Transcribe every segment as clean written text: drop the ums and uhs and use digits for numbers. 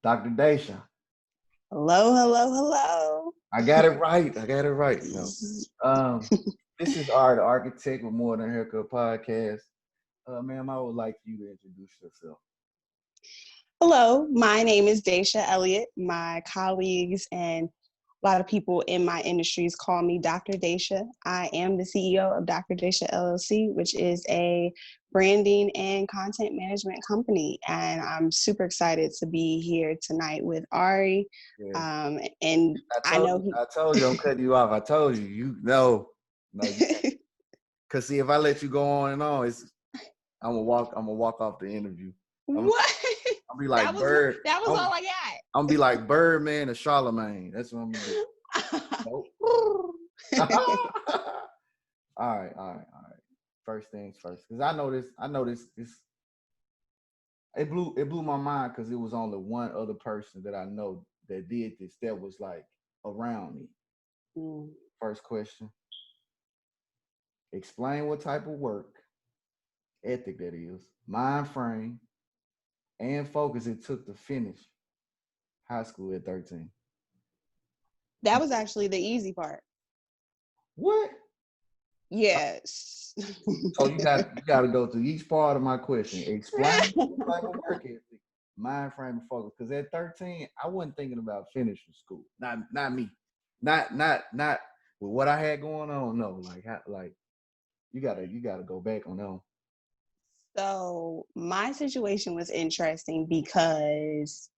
Dr. Desha. Hello, hello, hello. I got it right. I got it right. Um, this is Art the Architect with More Than a Haircut podcast. Ma'am, I would like for you to introduce yourself. Hello, my name is Desha Elliott. My colleagues and a lot of people in my industries call me Dr. Desha. I am the CEO of Dr. Desha LLC, which is a branding and content management company. And I'm super excited to be here tonight with Ari. Yeah. And I know I told you I'm cutting you off. I told you. No. Cause see, if I let you go on and on, I'm gonna walk off the interview. What? I'll be like that Bird. Was all I got. I'm gonna be like Birdman or Charlemagne. That's what I'm gonna do. Nope. All right. First things first, because I know this. It blew my mind because it was only one other person that I know that did this that was like around me. First question: explain what type of work ethic that is, mind frame, and focus it took to finish high school at 13. That was actually the easy part. What? Yes. So you got to go through each part of my question. Explain what type of work ethic, mind frame, and focus. Because at 13, I wasn't thinking about finishing school. Not me. Not with what I had going on. No, like you gotta go back on them. So my situation was interesting because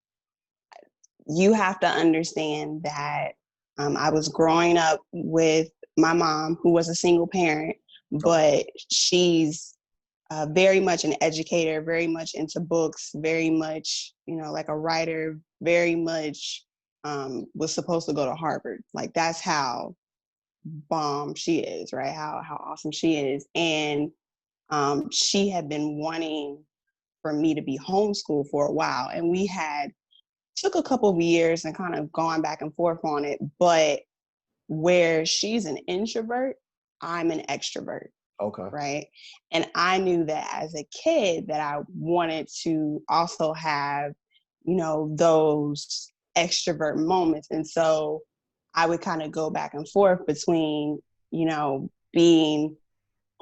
you have to understand that I was growing up with my mom, who was a single parent, but she's very much an educator, very much into books, very much, like a writer, very much was supposed to go to Harvard. Like that's how bomb she is, right? How awesome she is. And she had been wanting for me to be homeschooled for a while. And we had took a couple of years and kind of gone back and forth on it. But where she's an introvert, I'm an extrovert. Okay. Right. And I knew that as a kid that I wanted to also have, those extrovert moments. And so I would kind of go back and forth between, being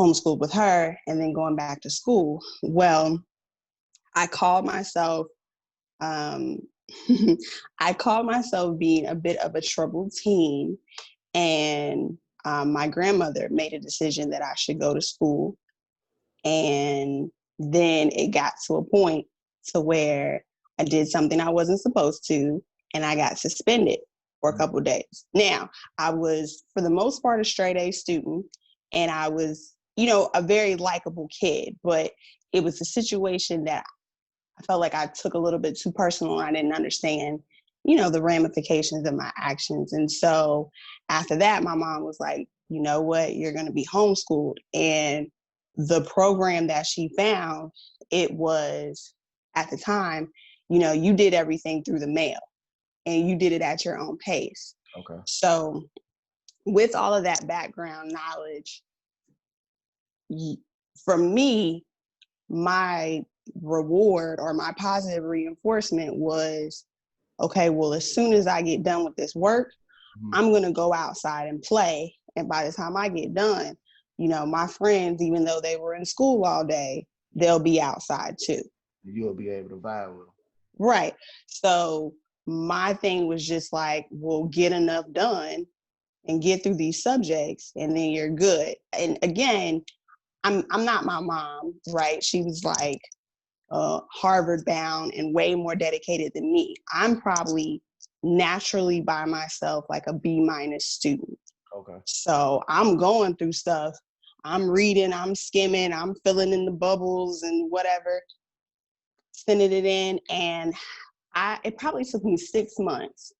homeschooled with her and then going back to school. Well, I called myself, um, I called myself being a bit of a troubled teen. And my grandmother made a decision that I should go to school. And then it got to a point to where I did something I wasn't supposed to, and I got suspended for a couple of days. Now, I was, for the most part, a straight A student, and I was, a very likable kid, but it was a situation that I felt like I took a little bit too personal. I didn't understand, the ramifications of my actions. And so after that, my mom was like, you know what, you're going to be homeschooled. And the program that she found, it was at the time, you did everything through the mail and you did it at your own pace. Okay. So with all of that background knowledge, for me, my reward or my positive reinforcement was, okay, well, as soon as I get done with this work, I'm going to go outside and play. And by the time I get done, my friends, even though they were in school all day, they'll be outside too. You'll be able to vibe with them. Right. So my thing was just like, well, get enough done and get through these subjects and then you're good. And again, I'm not my mom, right? She was like Harvard bound and way more dedicated than me. I'm probably naturally by myself like a B- student. Okay. So I'm going through stuff. I'm reading, I'm skimming, I'm filling in the bubbles and whatever, sending it in. And it probably took me 6 months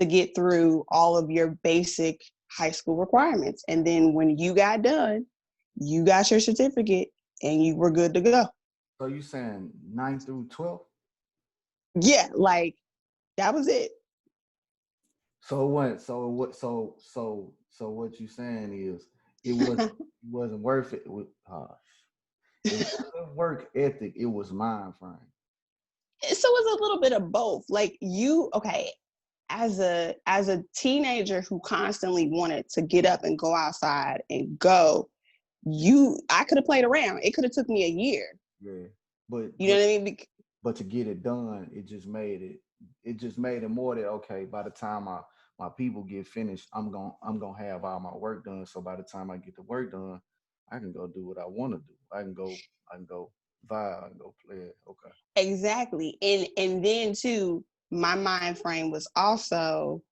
to get through all of your basic high school requirements. And then when you got done, you got your certificate and you were good to go. So you saying 9th through 12th? Yeah, like that was it. So what you saying is it wasn't worth it with it wasn't work ethic, it was mind frame. So it's a little bit of both. Like okay, as a teenager who constantly wanted to get up and go outside and go, I could have played around. It could have took me a year. Yeah, but You know what I mean? but to get it done, it just made it more that okay. By the time my people get finished, I'm gonna have all my work done. So by the time I get the work done, I can go do what I want to do. I can go vibe. I can go play it. Okay. Exactly. And then too, my mind frame was also,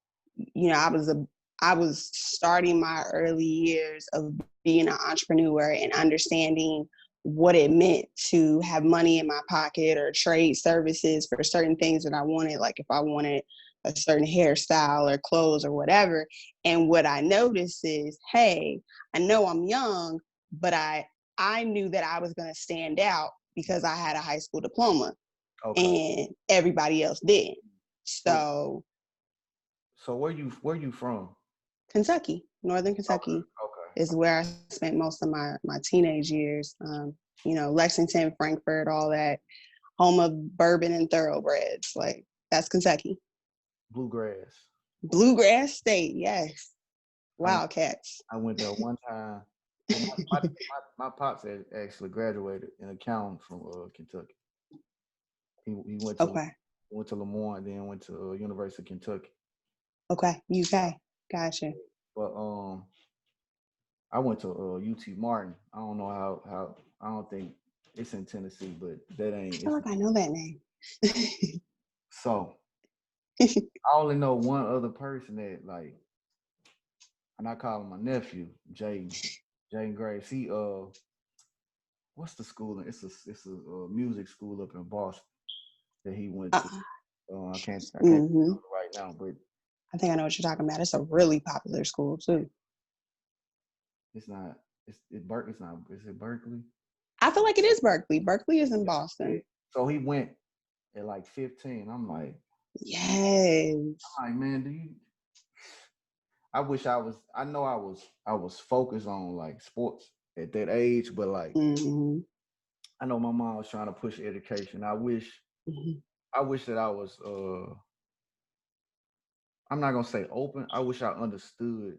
I was starting my early years of being an entrepreneur and understanding what it meant to have money in my pocket or trade services for certain things that I wanted, like if I wanted a certain hairstyle or clothes or whatever. And what I noticed is, hey, I know I'm young, but I knew that I was going to stand out because I had a high school diploma Okay. and everybody else didn't. Wait, So so where you from? Kentucky, Northern Okay. Kentucky Okay. is where I spent most of my teenage years. Lexington, Frankfort, all that, home of bourbon and thoroughbreds. Like that's Kentucky. Bluegrass. Bluegrass State, yes. I went Wildcats. I went there one time. Well, my pops had actually graduated in accounting from Kentucky. He Okay. went to Lemoyne, then went to University of Kentucky. Okay. UK. Gotcha. But I went to UT Martin. I don't know how I don't think it's in Tennessee, but that I ain't feel it's like I know that name. so I only know one other person that like, and I call him my nephew, Jaden Graves. He what's the school? It's a music school up in Boston that he went to. uh, I can't think hmm of it right now, but I think I know what you're talking about. It's a really popular school too. it's not. It's not. Is it Berkeley? I feel like it is Berkeley. Berkeley is in Yeah. Boston. So he went at like 15. Yes. I'm like, man, do you? I wish I was. I know I was focused on like sports at that age, but like Mm-hmm. I know my mom was trying to push education. Mm-hmm. I wish that I was. I'm not gonna say open. I wish I understood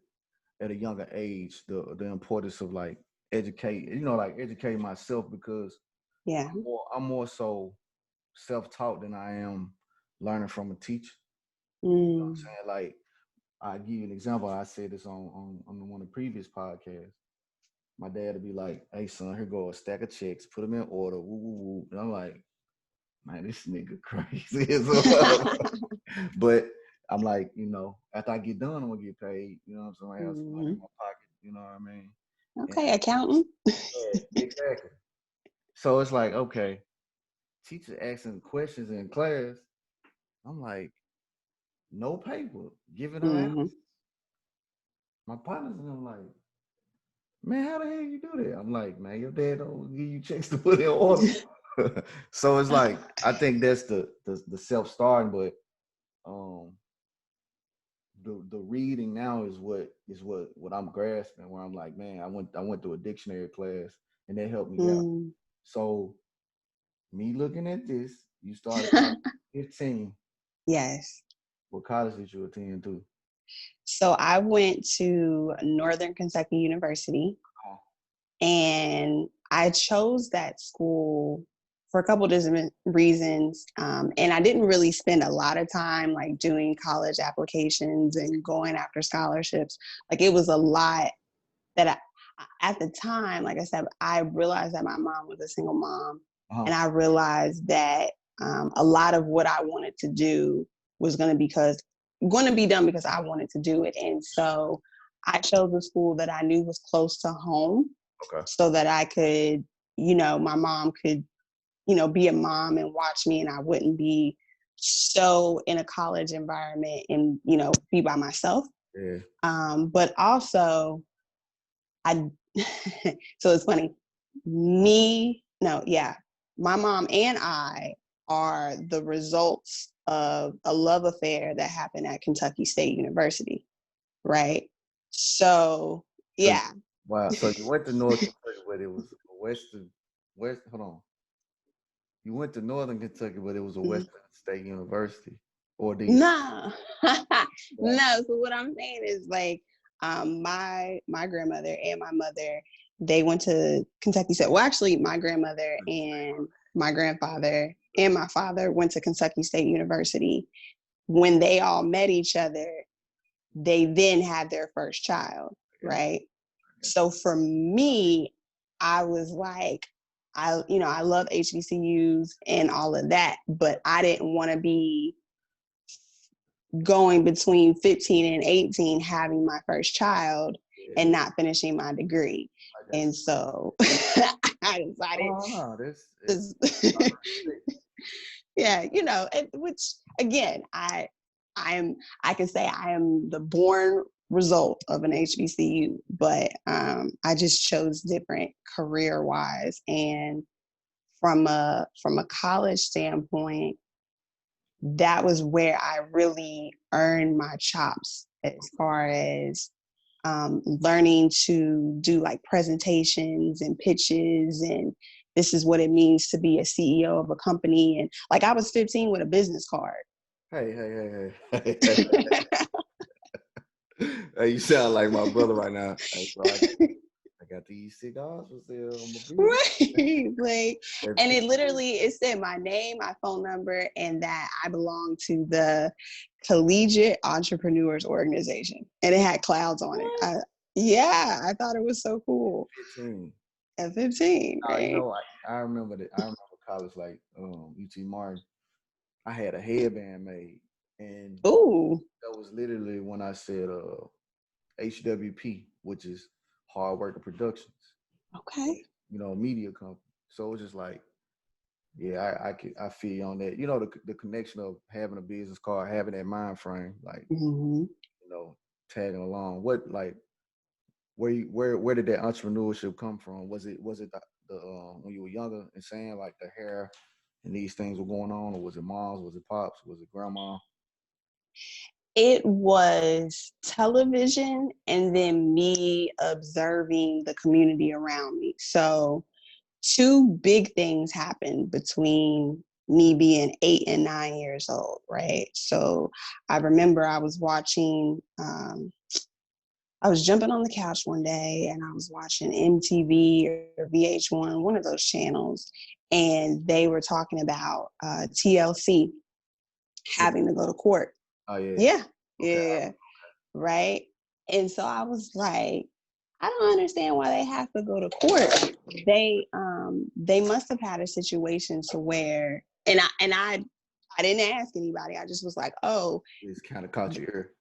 at a younger age the importance of like educate. You know, like educate myself because Yeah. I'm more so self-taught than I am learning from a teacher. You know what I'm Mm. saying? Like I give you an example. I said this on one of the previous podcasts. My dad would be like, "Hey son, here go a stack of checks. Put them in order." Woo woo woo. And I'm like, "Man, this nigga crazy as well." But I'm like, after I get done, I'm gonna get paid. You know what I'm saying? I have some money in Mm. my pocket. You know what I mean? And Okay, accountant. yeah, exactly. So it's like, okay, teacher asking questions in class. I'm like, no paper, giving her Mm-hmm. my partners, and I'm like, man, how the hell you do that? I'm like, man, your dad don't give you checks to put in order. So it's like, I think that's the self starting, but um, the reading now is what I'm grasping. Where I'm like, man, I went through a dictionary class, and that helped me out. Mm. So me looking at this, you started college at 15. Yes. What college did you attend to? So I went to Northern Kentucky University, Oh, and I chose that school for a couple different reasons. And I didn't really spend a lot of time like doing college applications and going after scholarships. Like it was a lot that at the time, like I said, I realized that my mom was a single mom, uh-huh. and I realized that a lot of what I wanted to do was going to be done because I wanted to do it, and so I chose a school that I knew was close to home, Okay. so that I could, my mom could, be a mom and watch me, and I wouldn't be so in a college environment and be by myself. Yeah. But also I so it's funny. No, yeah. My mom and I are the results of a love affair that happened at Kentucky State University, right? So, So you, yeah. wow. So you went to North Kentucky, but it was Western West. Hold on. You went to Northern Kentucky, but it was a Mhm. Western State University, or did No, yeah. no. So what I'm saying is like, my grandmother and my mother, they went to Kentucky State. Well, actually, my grandmother and my grandfather and my father went to Kentucky State University. When they all met each other, they then had their first child, Yeah, right? I got So for me, I was like, I love HBCUs and all of that, but I didn't want to be going between 15 and 18 having my first child you. and Yeah, not finishing my degree. I got And you. so I decided Oh no, this it's to, yeah, which again, I am I can say I am the born result of an HBCU, but I just chose different career wise. And from a college standpoint, that was where I really earned my chops as far as learning to do like presentations and pitches, and this is what it means to be a CEO of a company. And like I was 15 with a business card. hey. Hey, you sound like my brother right now. Hey, bro, I got these cigars for sale on my business. Right. Like, At and 15. it said my name, my phone number, and that I belong to the Collegiate Entrepreneurs Organization. And it had clouds on it. What? Yeah, I thought it was so cool 15. at 15, No, right? I remember that. I remember college like UT Martin. I had a headband made, and Ooh, that was literally when I said HWP, which is Hard Worker Productions, okay. a media company. So it was just like, yeah, I feel you on that. The connection of having a business card, having that mind frame, like Hmm. you know, tagging along. What like where did that entrepreneurship come from? Was it the when you were younger and saying like the hair and these things were going on, or was it moms? Was it pops? Was it grandma? It was television and then me observing the community around me. So two big things happened between me being 8 and 9 years old, right? So I remember I was jumping on the couch one day and I was watching MTV or VH1, one of those channels, and they were talking about TLC having to go to court. Oh yeah. Yeah, Okay. yeah, right. And so I was like, I don't understand why they have to go to court. They must have had a situation to where, I didn't ask anybody. I just was like, oh, It's kind of caught your ear.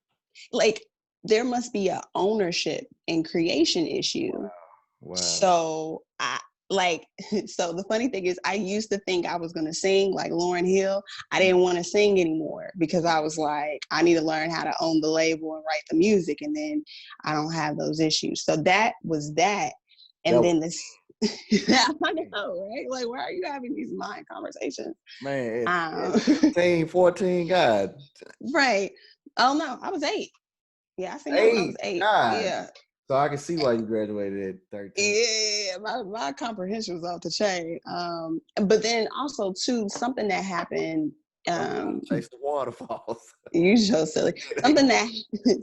like there must be a ownership and creation issue. Wow. So I like so the funny thing is I used to think I was gonna sing like Lauryn Hill. I didn't want to sing anymore because I was like, I need to learn how to own the label and write the music, and then I don't have those issues. So that was that. That And was then this I know, right? Like, why are you having these mind conversations? man at Um, 13, 14, God. right. Oh no, I was 8. Yeah, I seen that when I was 8, 8. God. Yeah. So I can see why you graduated at 13. Yeah, my comprehension was off the chain. But then also too, something that happened. Don't try Um, to chase the waterfalls. you so silly. They Something that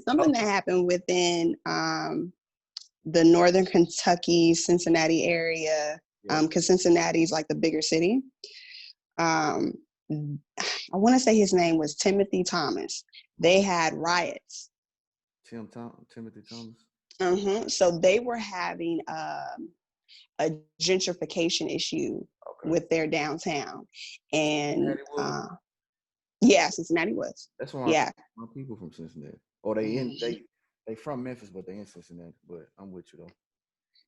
something that happened within the northern Kentucky, Cincinnati area, yeah. because Cincinnati's like the bigger city. Um, I want to say his name was Timothy Thomas. They had riots. Timothy Thomas. So they were having a gentrification issue Okay. with their downtown. And Cincinnati was. yeah, Cincinnati was. That's why Yeah. my people from Cincinnati. Or they in Mhm. they from Memphis, but they in Cincinnati. But I'm with you though.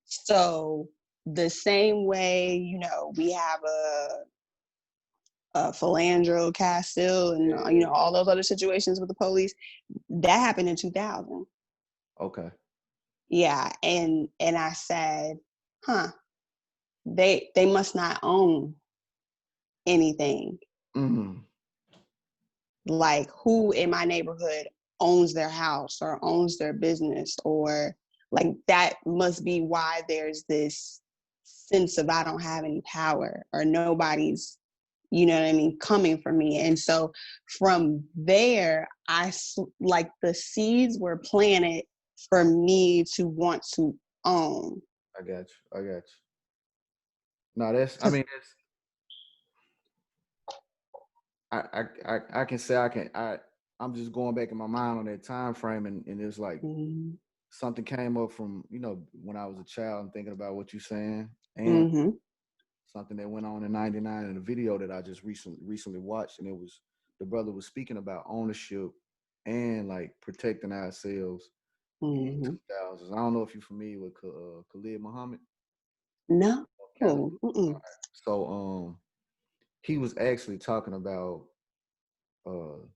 So the same way, we have a Philandro, Castile, and Yeah. all those other situations with the police, that happened in 2000. Okay. Yeah, and I said, huh, they must not own anything. Mm-hmm. Like, who in my neighborhood owns their house or owns their business, or like that must be why there's this sense of I don't have any power or nobody's you know what I mean, coming from me. And so from there, like the seeds were planted for me to want to own. I got you. I got you. No, that's. I Cause mean, that's. I can say I can. I'm just going back in my mind on that time frame, and it's like mm-hmm, something came up from when I was a child and thinking about what you're saying, and mm-hmm, something that went on in '99 in a video that I just recently watched, and it was the brother was speaking about ownership and like protecting ourselves in mm-hmm. 2000s. I don't know if you're familiar with Khalid Muhammad. No. Cali. Mm-mm. So he was actually talking about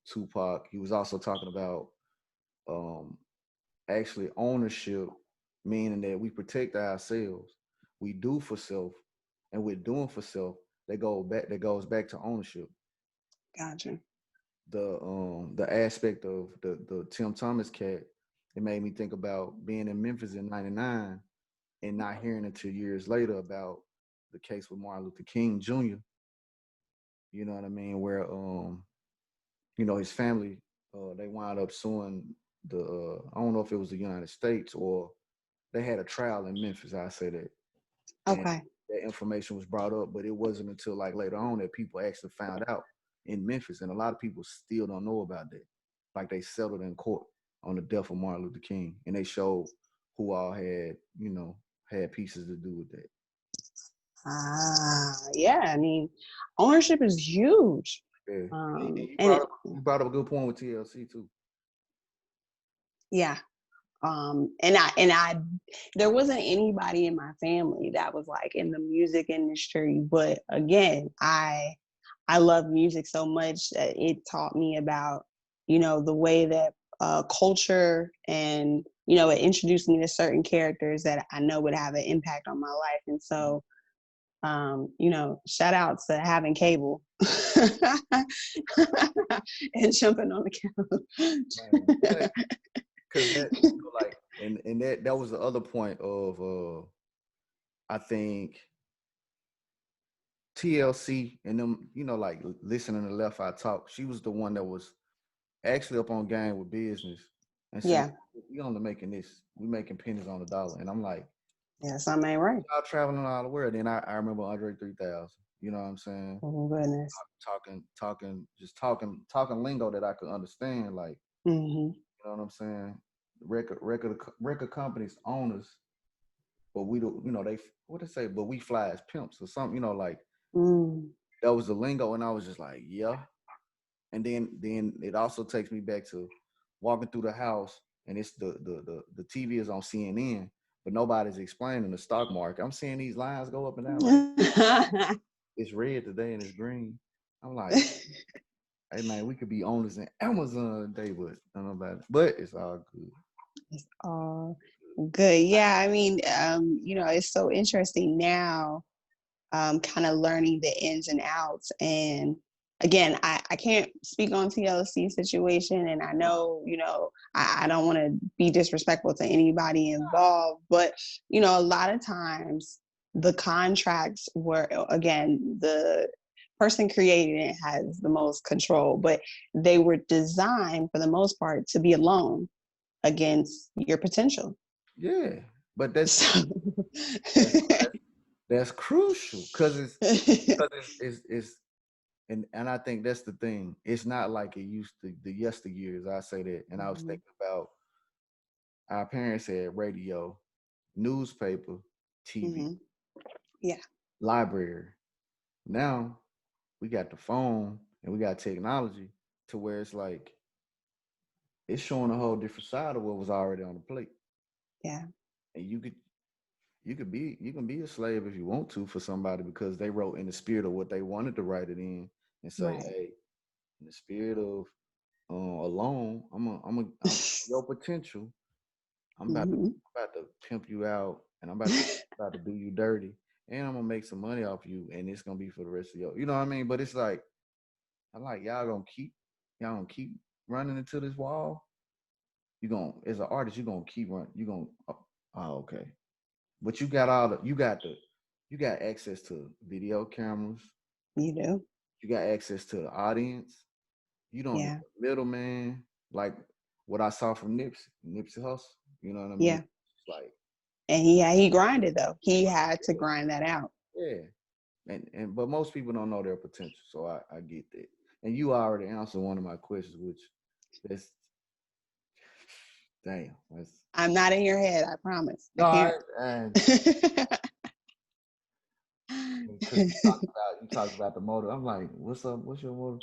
Tupac. He was also talking about um actually ownership, meaning that we protect ourselves, we do for self, and we're doing for self. That goes back to ownership. Gotcha. The aspect of the Tim Thomas cat, it made me think about being in Memphis in '99 and not hearing until years later about the case with Martin Luther King Jr. You know what I mean? Where his family they wound up suing the I don't know if it was the United States or they had a trial in Memphis. I say that, and Okay. that information was brought up, but it wasn't until like later on that people actually found out in Memphis, and a lot of people still don't know about that. Like they settled in court on the death of Martin Luther King, and they showed who all had pieces to do with that. Yeah. I mean, ownership is huge. Yeah, he And brought it, up he brought up a good point with TLC too. yeah. And I there wasn't anybody in my family that was like in the music industry, but again, I love music so much that it taught me about, the way that culture, and it introduced me to certain characters that I know would have an impact on my life. And so shout out to having cable and jumping on the Man, couch. because that like and that was the other point of I think TLC and them, like listening to Left Eye Talk. She was the one that was actually up on game with business and saying, Yeah, "We only making this, we making pennies on the dollar." And I'm like, yeah, something ain't right. "Y'all traveling all the world." And I remember Andre 3000. You know what I'm saying? Oh goodness. Talking lingo that I could understand. Like, Hmm. you know what I'm saying? Record companies owners, but we don't. They what they say, but we fly as pimps or something. Like Mm. that was the lingo, and I was just like, yeah. And then it also takes me back to walking through the house, and it's the TV is on CNN, but nobody's explaining the stock market. I'm seeing these lines go up and down like it's red today and it's green. I'm like, hey man, we could be owners in Amazon today, but I don't know about it. But it's all good. Oh, good. Yeah, I mean, it's so interesting now, kind of learning the ins and outs. And again, I can't speak on TLC situation, and I know, I don't want to be disrespectful to anybody involved, but a lot of times the contracts were, again, the person creating it has the most control, but they were designed for the most part to be a loan against your potential. Yeah, but that's So, that's, that's crucial because it's and I think that's the thing. It's not like it used to the yesteryears. I say that, and I was Mhm. thinking about our parents had radio, newspaper, TV, Mhm. Yeah. library. Now we got the phone and we got technology to where it's like it's showing a whole different side of what was already on the plate. Yeah. And you can be a slave if you want to for somebody because they wrote in the spirit of what they wanted to write it in and say, Right. hey, in the spirit of alone, I'm your potential. I'm about to Mhm. pimp you out, and I'm about to do you dirty, and I'm gonna make some money off you, and it's gonna be for the rest of your. You know what I mean? But it's like I'm like y'all gonna keep running into this wall. You gonna as an artist, you gonna keep running. You gonna okay, but you got access to video cameras. You do. You got access to the audience. You don't need Yeah. a middleman. Like what I saw from Nipsey Hussle. You know what I mean? Yeah. It's like, And he grinded though. He had to grind that out. yeah. And but most people don't know their potential. So I get that. And you already answered one of my questions, which that's damn. That's I'm not in your head, I promise. I no, can't. and because you talked about the motive. I'm like, what's up? What's your motive?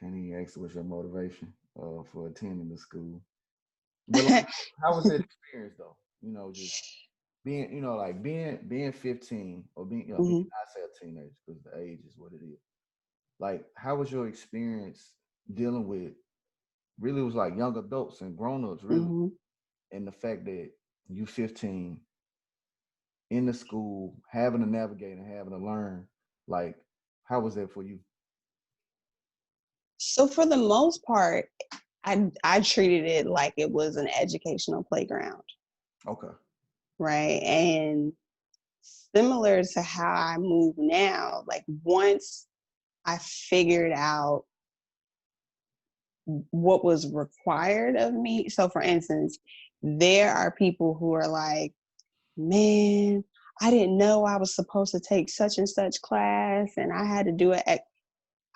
Can't even ask what's your motivation for attending the school. But like, how was that experience though? You know, just being, like being 15 or being, being Mhm, I say a teenager because the age is what it is. Like, how was your experience dealing with really it was like young adults and grown-ups really, mhm. and the fact that you 15 in the school having to navigate and having to learn, like, how was that for you? So for the most part, I treated it like it was an educational playground, Okay. right? And similar to how I move now, like once I figured out what was required of me. So for instance, there are people who are like, man, I didn't know I was supposed to take such and such class and I had to do it.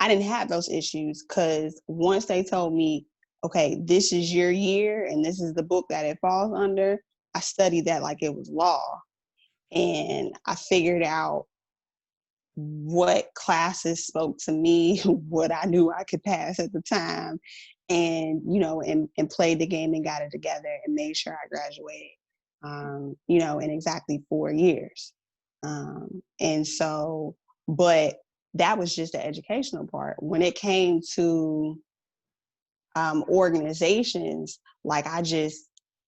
I didn't have those issues because once they told me, okay, this is your year and this is the book that it falls under, I studied that like it was law. And I figured out what classes spoke to me, what I knew I could pass at the time, and and played the game and got it together and made sure I graduated, in exactly 4 years. And so, but that was just the educational part. When it came to organizations, like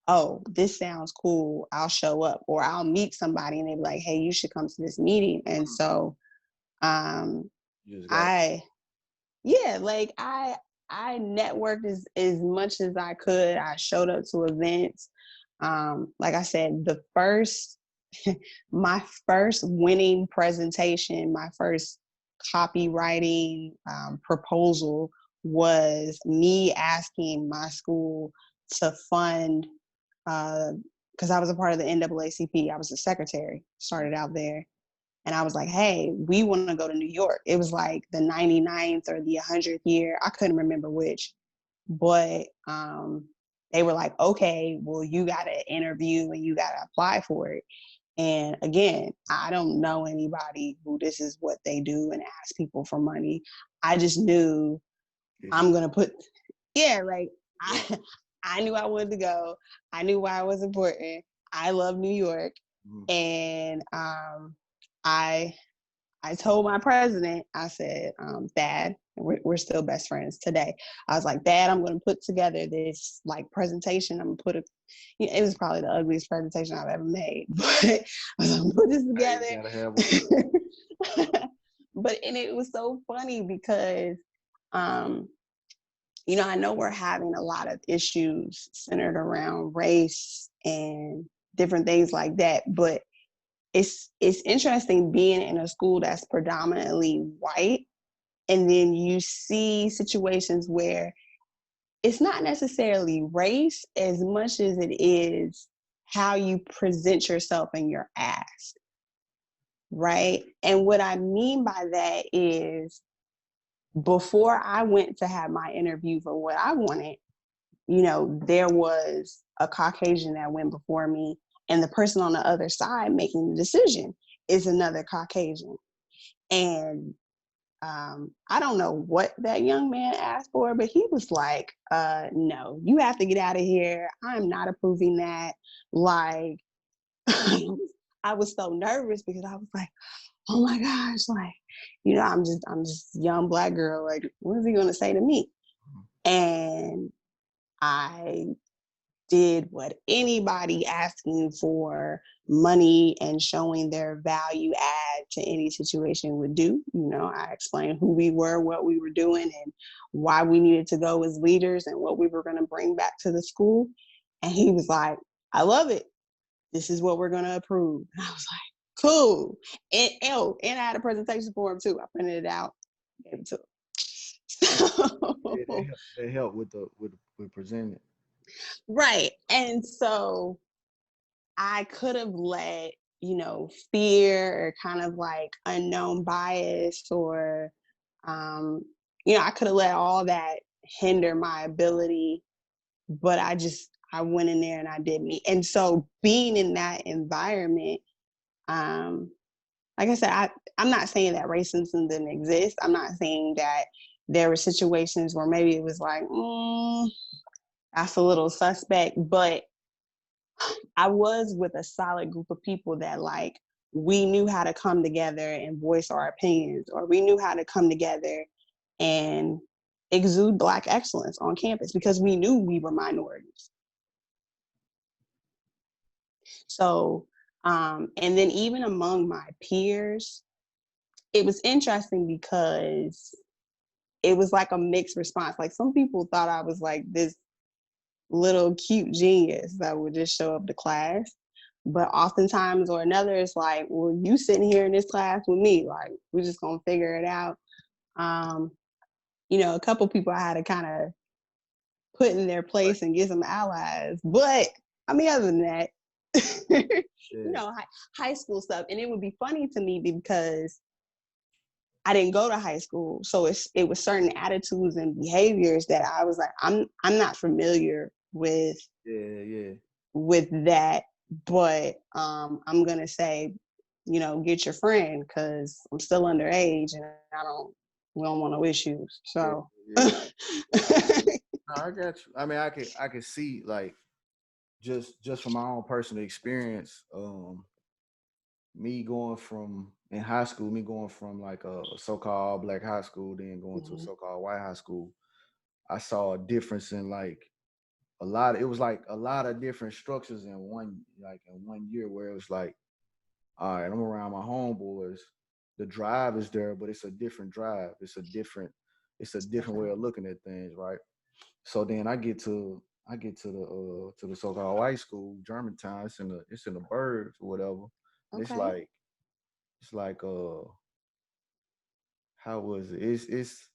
oh, this sounds cool, I'll show up, or I'll meet somebody and they're like, hey, you should come to this meeting. And so um You just got I yeah, like I networked as much as I could. I showed up to events. Like I said, the first my first winning presentation, my first copywriting proposal was me asking my school to fund because I was a part of the NAACP. I was the secretary, started out there. And I was like, hey, we want to go to New York. It was like the 99th or the 100th year. I couldn't remember which. But they were like, okay, well, you got to interview and you got to apply for it. And again, I don't know anybody who this is what they do and ask people for money. I just knew it's I'm just going to put, yeah, like yeah. I knew I wanted to go. I knew why it was important. I love New York. Mhm. And I I told my president, I said, Dad, we're still best friends today. I was like, Dad, I'm going to put together this like presentation. I'm going to it was probably the ugliest presentation I've ever made, but I was going to put this Hey, you gotta have one. together. And it was so funny because, um, I know we're having a lot of issues centered around race and different things like that, but it's interesting being in a school that's predominantly white, and then you see situations where it's not necessarily race as much as it is how you present yourself and your ask, right? And what I mean by that is before I went to have my interview for what I wanted, there was a Caucasian that went before me, and the person on the other side making the decision is another Caucasian. And I don't know what that young man asked for, but he was like, no, you have to get out of here. I'm not approving that. Like, I was so nervous because I was like, oh my gosh, like, I'm just a young black girl. Like, what is he gonna say to me? And I did what anybody asking for money and showing their value add to any situation would do. I explained who we were, what we were doing, and why we needed to go as leaders and what we were going to bring back to the school. And he was like, I love it. This is what we're going to approve. And I was like, cool. And I had a presentation for him too. I printed it out. Gave it to Yeah, so, they help with presenting. right. And so I could have let, fear or kind of like unknown bias or, um, I could have let all that hinder my ability, but I went in there and I did me. And so being in that environment, um, like I said, I'm not saying that racism didn't exist. I'm not saying that there were situations where maybe it was like, that's a little suspect, but I was with a solid group of people that like we knew how to come together and voice our opinions, or we knew how to come together and exude Black excellence on campus because we knew we were minorities. So, and then even among my peers, it was interesting because it was like a mixed response. Like some people thought I was like this little cute genius that would just show up to class. But oftentimes or another, it's like, well, you sitting here in this class with me, like we're just gonna figure it out. Um, a couple people I had to kind of put in their Like, place and get some allies. But I mean, other than that, yeah, high school stuff. And it would be funny to me because I didn't go to high school. So it was certain attitudes and behaviors that I was like, I'm not familiar yeah. with that, but I'm gonna say, get your friend because I'm still underage and we don't want no issues. Yeah, So yeah. No, I got you. I mean, I could see like just from my own personal experience, me going from in high school, me going from like a so-called black high school, then going to a Mhm. so-called white high school. I saw a difference in like it was like a lot of different structures in one year where it was like, all right, I'm around my homeboys. The drive is there, but it's a different drive. It's a different way of looking at things, right? So then I get to the so-called white school, Germantown. It's in the burbs or whatever. And it's Okay. like it's like how was it? It's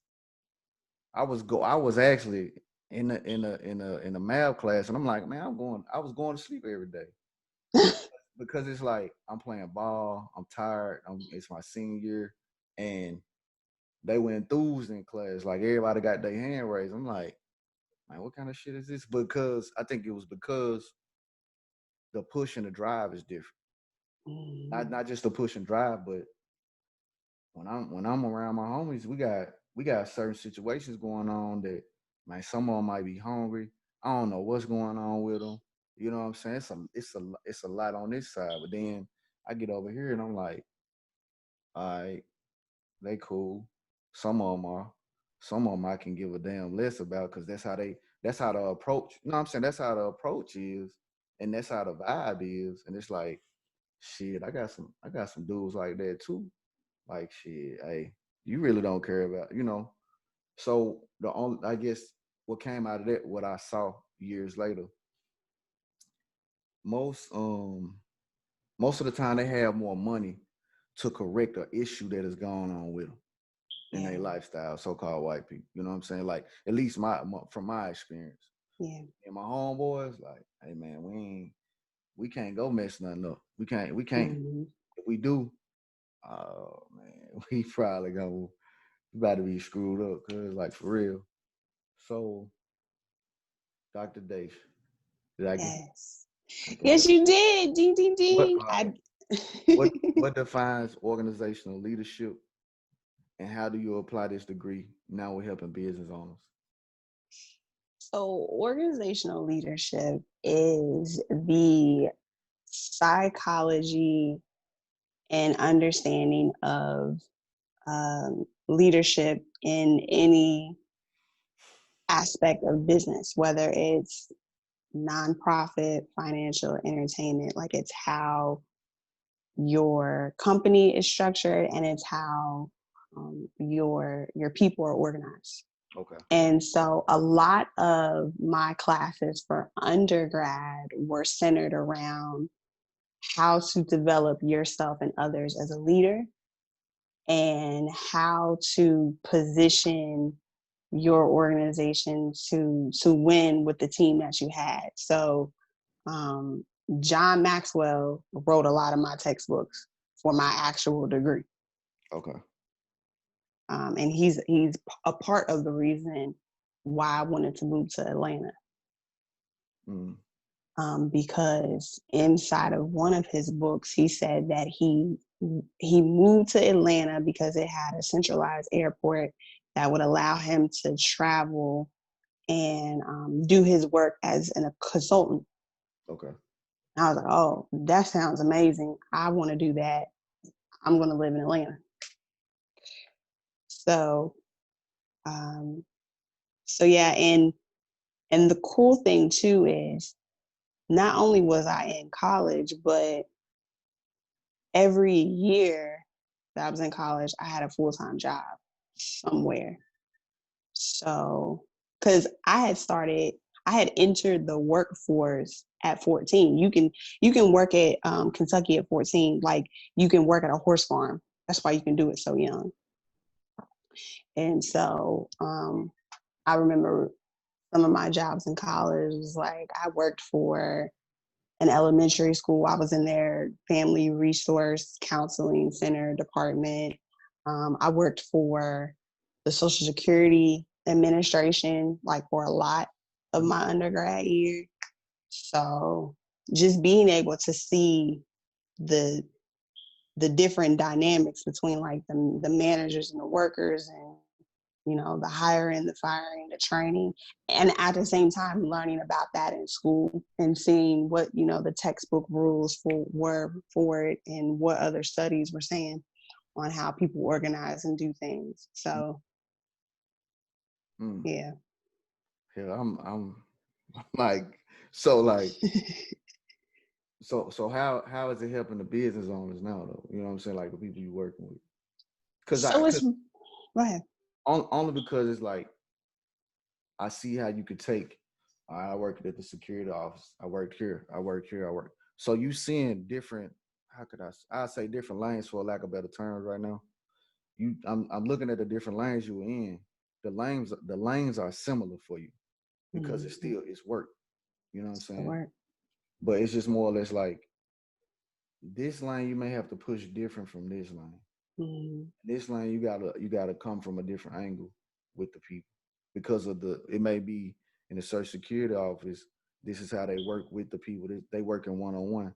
I was actually in a math class, and I'm like, man, I was going to sleep every day because it's like I'm playing ball, I'm tired, it's my senior year, and they were enthused in class, like everybody got their hand raised. I'm like, man, what kind of shit is this? Because I think it was because the push and the drive is different. Not just the push and drive, but when I'm around my homies, we got certain situations going on that, man, some of them might be hungry. I don't know what's going on with them. You know what I'm saying? It's a lot on this side, but then I get over here and I'm like, all right, they cool. Some of them are. Some of them I can give a damn less about because that's how the approach. You know what I'm saying? That's how the approach is, and that's how the vibe is. And it's like, shit, I got some dudes like that too. Like shit, hey, you really don't care about. So the only, I guess, what came out of that, what I saw years later, most um most of the time they have more money to correct an issue that is going on with them in Yeah. their lifestyle, so-called white people. You know what I'm saying? Like at least from my experience. Yeah. And my homeboys, like, hey man, we can't go mess nothing up. We can't. Hmm. If we do, oh man, we probably gonna about to be screwed up, cause like for real. So, Dr. Desha, did I get Yes. I got Yes, it. you did. Ding, ding, What ding. all right. What defines organizational leadership, and how do you apply this degree now with helping business owners? So, organizational leadership is the psychology and understanding of leadership in any aspect of business, whether it's nonprofit, financial, entertainment. Like it's how your company is structured and it's how your people are organized. Okay. And so a lot of my classes for undergrad were centered around how to develop yourself and others as a leader and how to position your organization to win with the team that you had. So John Maxwell wrote a lot of my textbooks for my actual degree. Okay. And he's a part of the reason why I wanted to move to Atlanta. Mm. Because inside of one of his books, he said that he moved to Atlanta because it had a centralized airport that would allow him to travel and do his work as a consultant. Okay. And I was like, oh, that sounds amazing. I want to do that. I'm going to live in Atlanta. So, so yeah, and the cool thing too is not only was I in college, but every year that I was in college, I had a full-time job somewhere. So, because I had entered the workforce at 14. You can work at Kentucky at 14, like you can work at a horse farm. That's why you can do it so young. And so I remember some of my jobs in college was like I worked for an elementary school. I was in their family resource counseling center department. I worked for the Social Security Administration, like for a lot of my undergrad year. So just being able to see the different dynamics between like the managers and the workers, and the hiring, the firing, the training, and at the same time learning about that in school and seeing what the textbook rules were for it and what other studies were saying on how people organize and do things. So yeah. Yeah, I'm like like so how is it helping the business owners now though? You know what I'm saying? Like the people you working with. So it's go ahead. Only because it's like I see how you could take. I worked at the security office. I worked here. I worked here. I work. So you seeing different. How could I say different lanes for lack of better terms right now. I'm looking at the different lanes you were in. The lanes are similar for you because it's work. You know what I'm saying? Work. But it's just more or less like this lane you may have to push different from this lane. This lane you gotta come from a different angle with the people because of it may be in the social security office. This is how they work with the people. They working one on one.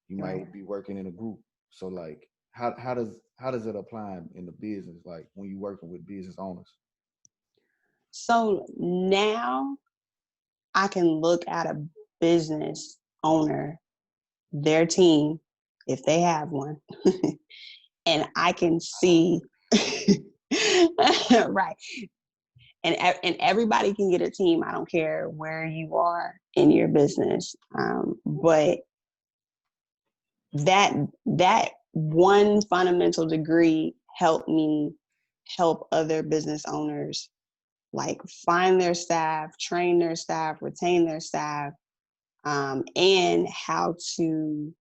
You might be working in a group. So like how does it apply in the business like when you're working with business owners? So now I can look at a business owner, their team, if they have one, and I can see right. And everybody can get a team. I don't care where you are in your business, but that one fundamental degree helped me help other business owners like find their staff, train their staff, retain their staff, and how to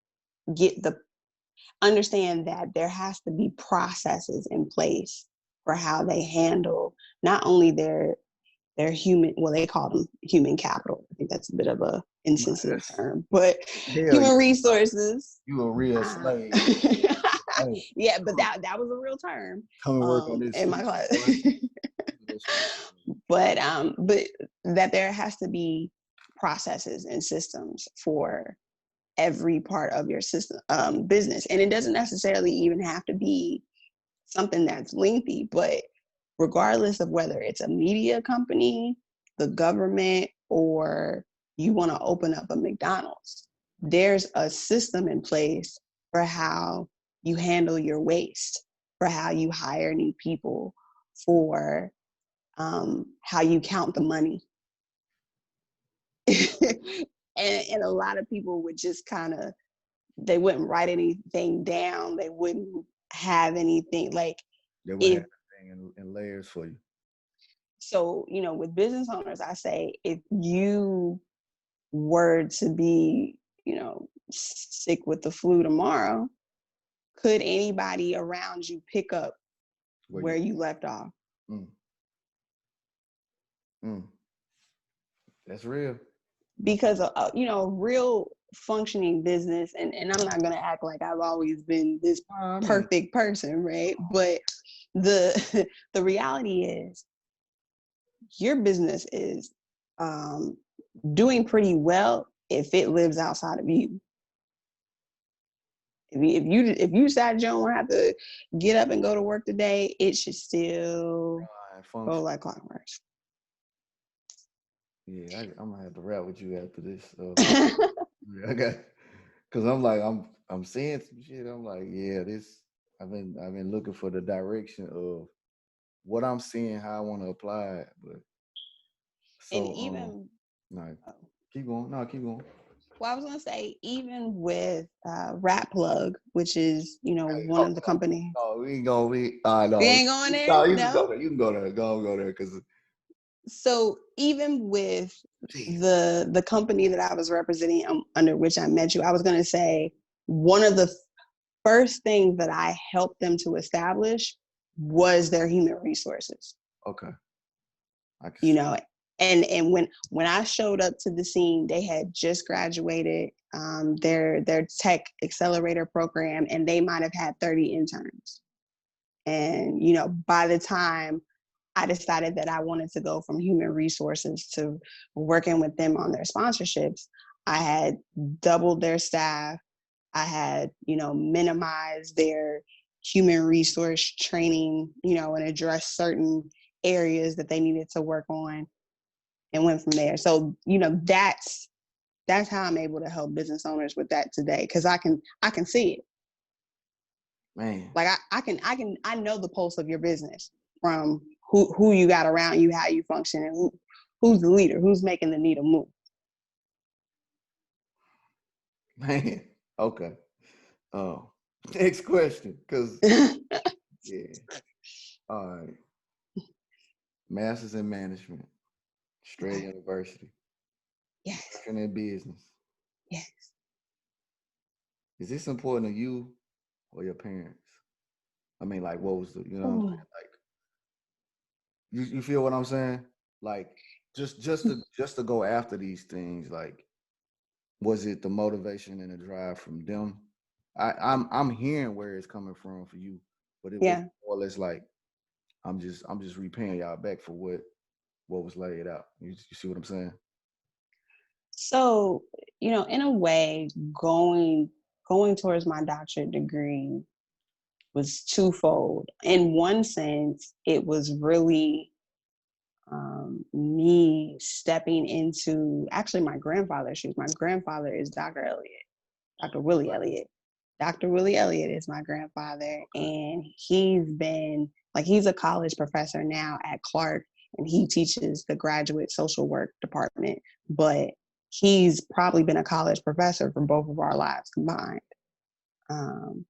understand that there has to be processes in place for how they handle not only their human, well, they call them human capital. I think that's a bit of a insensitive term, but Hell, human resources. you a real slave. Hey, Yeah, but that was a real term come and work on this in my shit, class. boy. but that there has to be processes and systems for every part of your system business, and it doesn't necessarily even have to be something that's lengthy, but regardless of whether it's a media company, the government, or you want to open up a McDonald's, there's a system in place for how you handle your waste, for how you hire new people, for how you count the money. and a lot of people would just kind of, they wouldn't write anything down. They wouldn't have anything like They will if have everything in layers for you. so, with business owners, I say if you were to be, sick with the flu tomorrow, could anybody around you pick up Where where you? you left off. Mm, mm. That's real. Because real functioning business, and I'm not going to act like I've always been this I mean, perfect person, right? But the the reality is your business is um, doing pretty well if it lives outside of you. If you decide you don't have to get up and go to work today, it should still go function. like clockwork. Yeah, I'm gonna have to rap with you after this. Yeah, I got, cause I'm like I'm seeing some shit. I'm like, yeah, this. I've been looking for the direction of what I'm seeing, how I want to apply it. But And so even no, keep going. No, keep going. well, I was gonna say even with Rat Plug, which is Hey, one hold of the on. company. No, we ain't gonna be. We No, ain't going there. no, you can go No. there. You can go there. Go there. Cause So even with geez, the company that I was representing under which I met you, I was gonna say one of the first things that I helped them to establish was their human resources. okay, I can You see. know, and when I showed up to the scene, they had just graduated their tech accelerator program, and they might have had 30 interns. And by the time I decided that I wanted to go from human resources to working with them on their sponsorships, I had doubled their staff. I had, minimized their human resource training, and addressed certain areas that they needed to work on and went from there. So, that's how I'm able to help business owners with that today. Cause I can see it. Man, Like I know the pulse of your business from who you got around you, how you function, and who's the leader, who's making the needle move. man. Okay. Oh, next question. Cause yeah. All right. Masters in management, Straight Okay. University, Yes. working in business. Yes. Is this important to you or your parents? I mean, like, what was the, you know what I'm saying? Ooh. Like, you feel what I'm saying? Like, just to go after these things, like, was it the motivation and the drive from them? I'm hearing where it's coming from for you, but it was Yeah. more or less like I'm just repaying y'all back for what was laid out. You see what I'm saying? So, in a way, going towards my doctorate degree was twofold. In one sense, it was really me stepping into actually my grandfather's shoes. My grandfather is Dr. Elliott, Dr. Willie Elliott. Dr. Willie Elliott is my grandfather, and he's a college professor now at Clark, and he teaches the graduate social work department, but he's probably been a college professor for both of our lives combined. Um,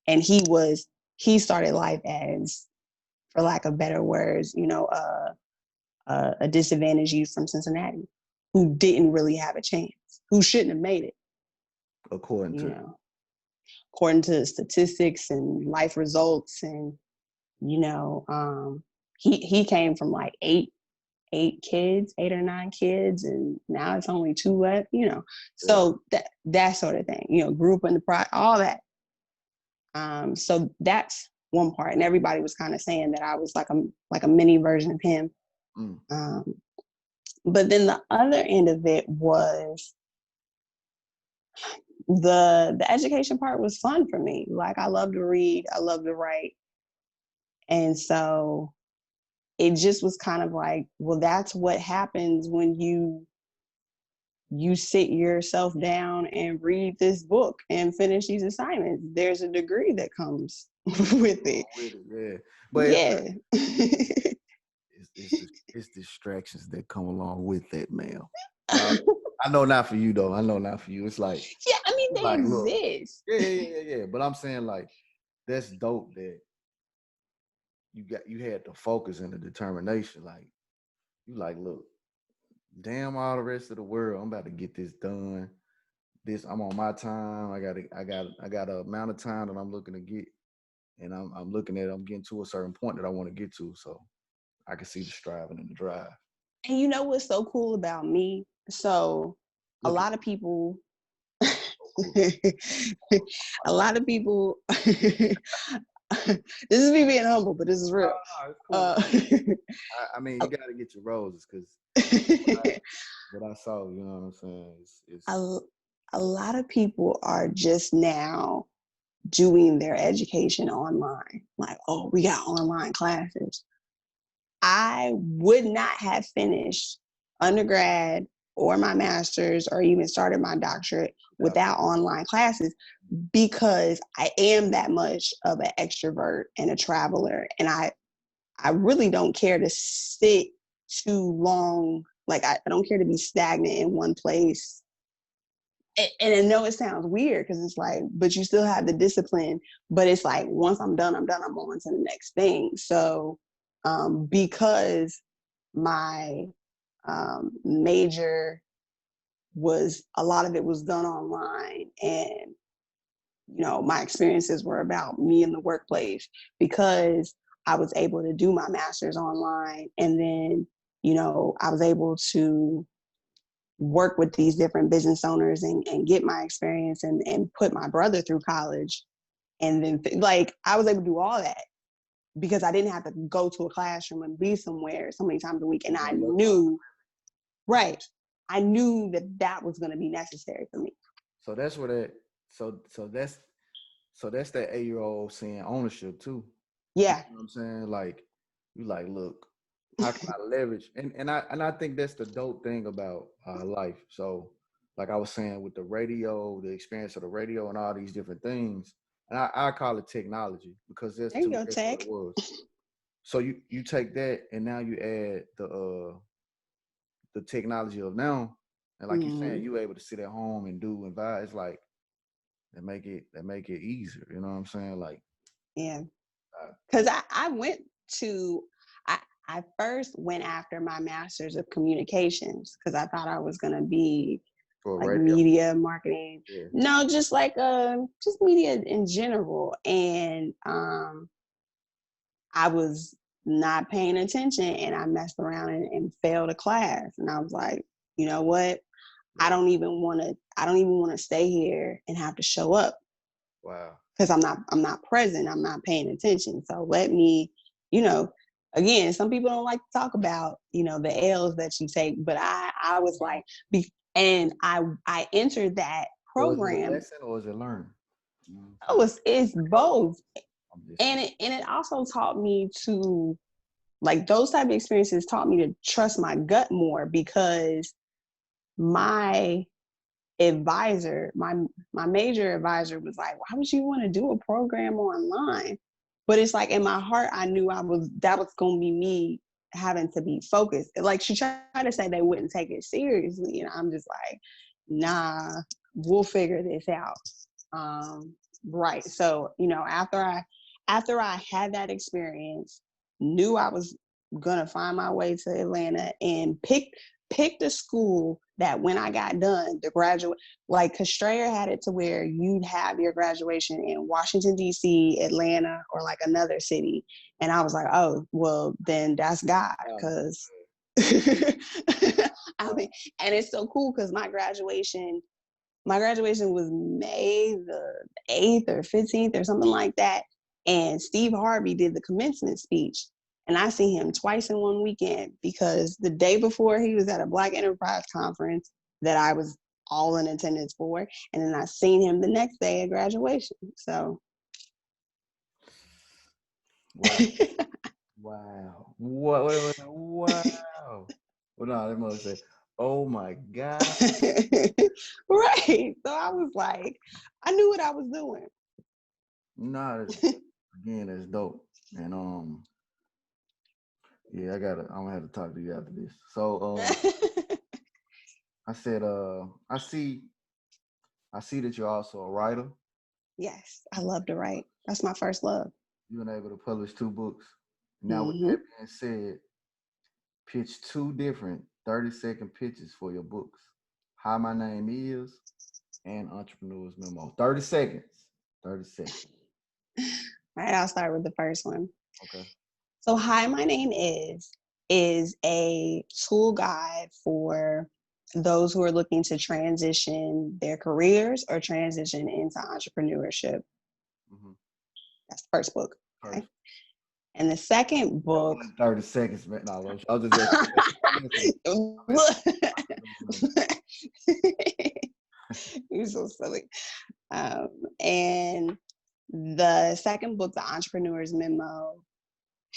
and he started life as, for lack of better words, a disadvantaged youth from Cincinnati who didn't really have a chance, who shouldn't have made it, According you to know, according to statistics and life results. And, you know, he came from like eight kids, 8 or 9 kids, and now it's only two left. yeah, So that sort of thing, grew up in all that. So that's one part. And everybody was kind of saying that I was like a mini version of him. mm, Um, but then the other end of it was the education part was fun for me. Like I love to read, I love to write. And so it just was kind of like, well, that's what happens when you sit yourself down and read this book and finish these assignments. There's a degree that comes with it. with it, yeah. But Yeah. it's distractions that come along with that, man. Uh, I know not for you though. I know not for you. Yeah, I mean It's they like, look, exist. yeah. But I'm saying like that's dope that you had the focus and the determination. Like you like, look, damn all the rest of the world. I'm about to get this done. I'm on my time. I got a amount of time that I'm looking to get and I'm looking at it, I'm getting to a certain point that I want to get to. So I can see the striving and the drive. And you know what's so cool about me? So a Look at lot of people, so cool. a lot of people, this is me being humble, but this is real. Ah, it's cool. Uh, I mean, you got to get your roses because what I saw, you know what I'm saying? It's a, a lot of people are just now doing their education online. Like, oh, we got online classes. I would not have finished undergrad or my master's or even started my doctorate without online classes because I am that much of an extrovert and a traveler. And I really don't care to sit too long. Like, I don't care to be stagnant in one place. And I know it sounds weird because it's like, but you still have the discipline. But it's like, once I'm done, I'm done. I'm on to the next thing. So, because my major was a lot of it was done online, and my experiences were about me in the workplace because I was able to do my master's online, and then I was able to work with these different business owners and get my experience and put my brother through college. And then like I was able to do all that because I didn't have to go to a classroom and be somewhere so many times a week. And I knew, right, I knew that was going to be necessary for me. so that's where that so that's that 8-year-old saying ownership too. You Yeah. know what I'm saying? Like you like, look, how can I leverage? And I think that's the dope thing about life. So like I was saying with the radio, the experience of the radio and all these different things, and I call it technology because There you go, that's what tech. it was. So you take that and now you add the technology of now, and like you're saying, Mm-hmm. you able to sit at home and do and vibe. It's like that make it easier. You know what I'm saying? Like, Yeah. uh, Because I went to, I, I first went after my master's of communications because I thought I was going to be for like radio, media marketing. yeah. No, just like just media in general. And I was not paying attention and I messed around and failed a class. And I was like, you know what? I Yeah. don't even want to stay here and have to show up Wow. because I'm not present. I'm not paying attention. So let me, you know, again, some people don't like to talk about, the L's that you take, but I was like, and I entered that So is it a program. lesson or is it learning? You know what I'm Oh, saying? it's both. I'm listening. And it also taught me to, like, those type of experiences taught me to trust my gut more because my advisor, my major advisor was like, why would you want to do a program online? But it's like in my heart, I knew that was gonna be me having to be focused. Like she tried to say they wouldn't take it seriously. And I'm just like, nah, we'll figure this out. Right. So, after I had that experience, knew I was gonna find my way to Atlanta and picked a school that when I got done, the graduate, like, cause Strayer had it to where you'd have your graduation in Washington, D.C., Atlanta, or like another city. And I was like, oh, well, then that's God. Wow. Cause I mean, and it's so cool because my graduation was May the 8th or 15th or something like that. And Steve Harvey did the commencement speech. And I see him twice in one weekend because the day before he was at a Black Enterprise conference that I was all in attendance for. And then I seen him the next day at graduation. So Wow. Wow. Wow. Well, no, they must say, oh my God. right. So I was like, I knew what I was doing. Nah, again, that's dope. And yeah, I'm gonna have to talk to you after this. So I said I see that you're also a writer. Yes, I love to write. That's my first love. You've been able to publish 2 books. Now, with Mm-hmm. that being said, pitch 2 different 30-second pitches for your books. How My Name Is and Entrepreneur's Memo. 30 seconds. 30 seconds. All right, I'll start with the first one. Okay. So, Hi, My Name is a tool guide for those who are looking to transition their careers or transition into entrepreneurship. Mm-hmm. That's the first book. Okay. First. And the second book. 30 seconds, man. No, I'll just You're so silly. And the second book, The Entrepreneur's Memo,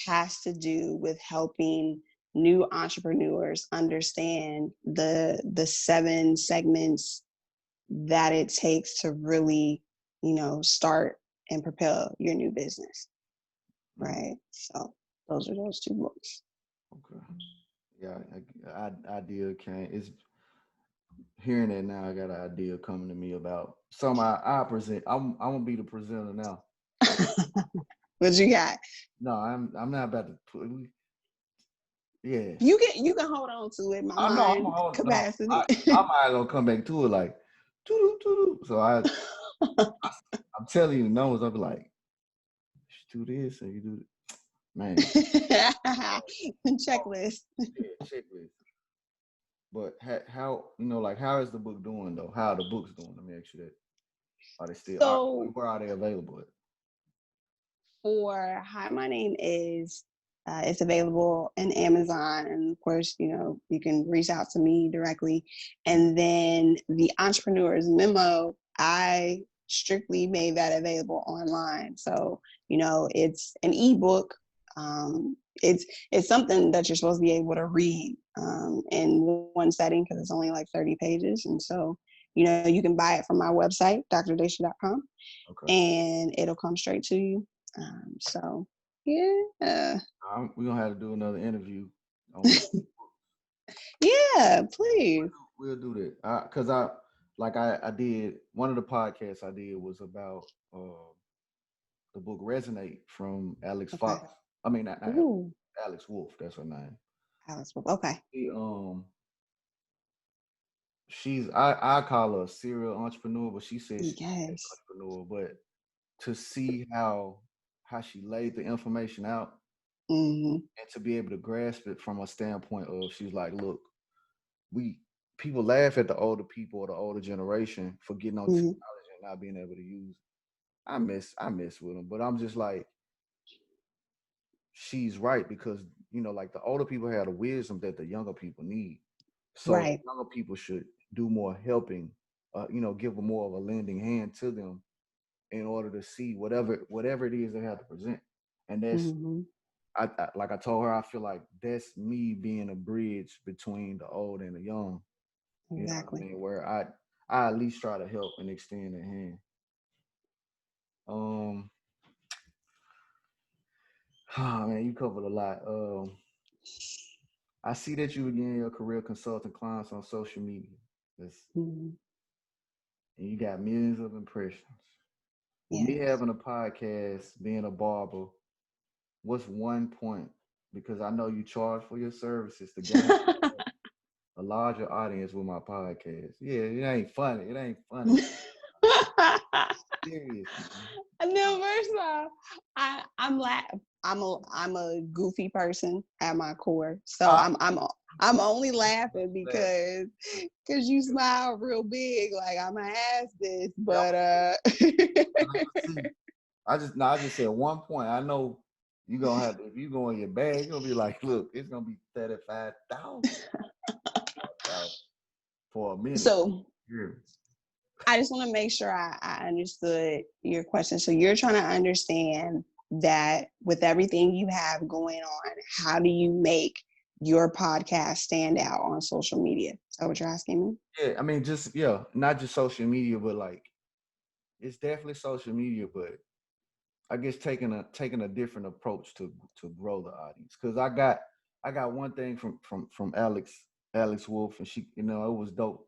has to do with helping new entrepreneurs understand the 7 segments that it takes to really, start and propel your new business. Right. So those are those 2 books. Okay. Yeah, idea came. It's hearing it now. I got an idea coming to me about some I present. I'm gonna be the presenter now. What you got? No, I'm not about to put. Yeah. You can hold on to it. My mind capacity. No, I might gonna come back to it like, doo-doo. So I'm telling you the numbers. I'll be like, you do this and you do, man. Checklist. Yeah, checklist. But how like how is the book doing though? How are the books doing? Let me ask you that. Are they still? Where are they available at? For Hi, My Name is. It's available in Amazon, and of course, you can reach out to me directly. And then the Entrepreneur's Memo, I strictly made that available online. So it's an ebook. It's something that you're supposed to be able to read in one setting because it's only like 30 pages, and so you can buy it from my website, drdesha.com, and it'll come straight to you. So yeah. We're gonna have to do another interview. Yeah, please. We'll do that. Cause I did one of the podcasts I did was about the book Resonate from Alex Fox. I mean not Alex Wolf, that's her name. Alex Wolf. Okay. She's I call her a serial entrepreneur, but she says she's an yes. entrepreneur. But to see how she laid the information out and to be able to grasp it from a standpoint of she's like, look, people laugh at the older people or the older generation for getting on technology and not being able to use it. I miss with them, but I'm just like, she's right because like the older people have the wisdom that the younger people need. So younger people should do more helping, give more of a lending hand to them in order to see whatever it is they have to present. And that's I like I told her, I feel like that's me being a bridge between the old and the young. You know what I mean? Where I at least try to help and extend a hand. Oh man, you covered a lot. I see that you were getting your career consulting clients on social media. And you got millions of impressions. With me having a podcast, being a barber, what's one point? Because I know you charge for your services to gain a larger audience with my podcast. Yeah, it ain't funny. It ain't funny. Serious. No, first of all, I'm a goofy person at my core, so I'm only laughing because you smile real big, like I'm gonna ask this, but I just said one point. I know you gonna have to, if you go in your bag, you're gonna be like, look, it's gonna be 35,000 for a minute. So I just want to make sure I understood your question. So you're trying to understand that with everything you have going on, how do you make your podcast stand out on social media? Is that what you're asking me? Yeah, I mean, not just social media, but like, it's definitely social media, but I guess taking a different approach to grow the audience. Because I got one thing from Alex Wolf, and she, it was dope,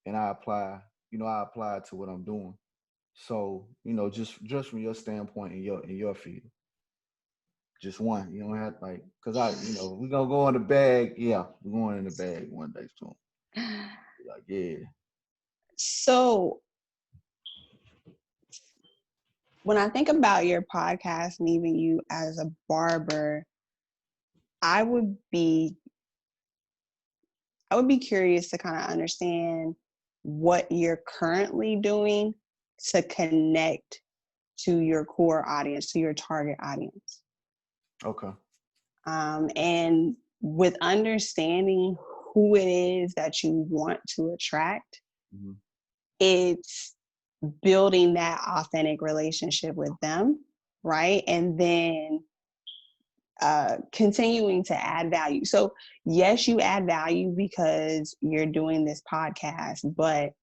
and I applied to what I'm doing. So just from your standpoint in your field, just one. You don't have like, because we're gonna go in the bag. Yeah, we're going in the bag one day soon. Like, yeah. So when I think about your podcast and even you as a barber, I would be curious to kind of understand what you're currently doing to connect to your core audience, to your target audience. Okay. And with understanding who it is that you want to attract, Mm-hmm. it's building that authentic relationship with them, right? And then continuing to add value. So yes, you add value because you're doing this podcast, but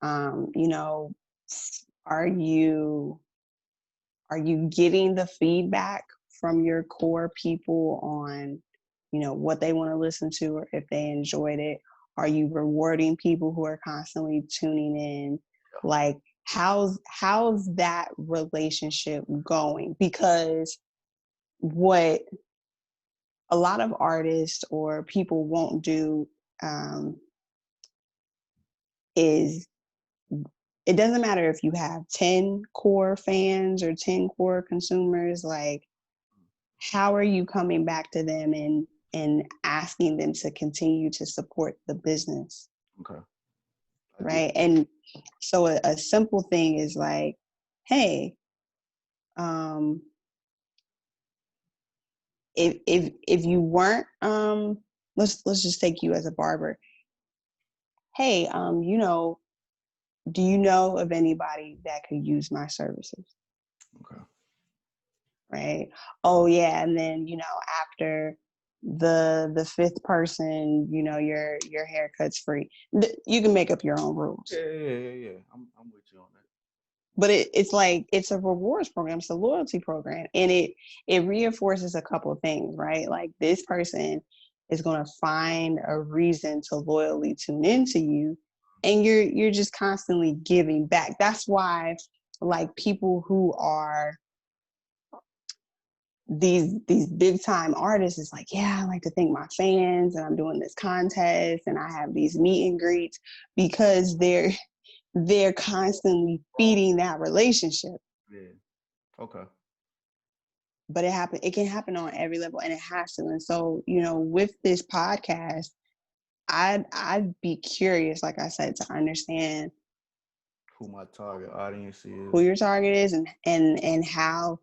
you know, are you getting the feedback from your core people on, you know, what they want to listen to or if they enjoyed it? Are you rewarding people who are constantly tuning in? Like, how's that relationship going? Because what a lot of artists or people won't do is, it doesn't matter if you have 10 core fans or 10 core consumers, like, how are you coming back to them and asking them to continue to support the business? Okay. Right. And so a simple thing is like, hey, if you weren't, let's just take you as a barber. Hey, you know, do you know of anybody that could use my services? Okay. Right. Oh yeah. And then, you know, after the fifth person, you know, your haircut's free. You can make up your own rules. Yeah. I'm with you on that. But it's like, it's a rewards program, it's a loyalty program, and it reinforces a couple of things, right? Like, this person is going to find a reason to loyally tune into you, and you're just constantly giving back. That's why, like, people who are these big time artists is like, yeah, I like to thank my fans, and I'm doing this contest, and I have these meet and greets, because they're constantly feeding that relationship. Yeah. Okay. But it can happen on every level, and it has to. And so, you know, with this podcast, I'd be curious, like I said, to understand Who my target audience is. who your target is, and how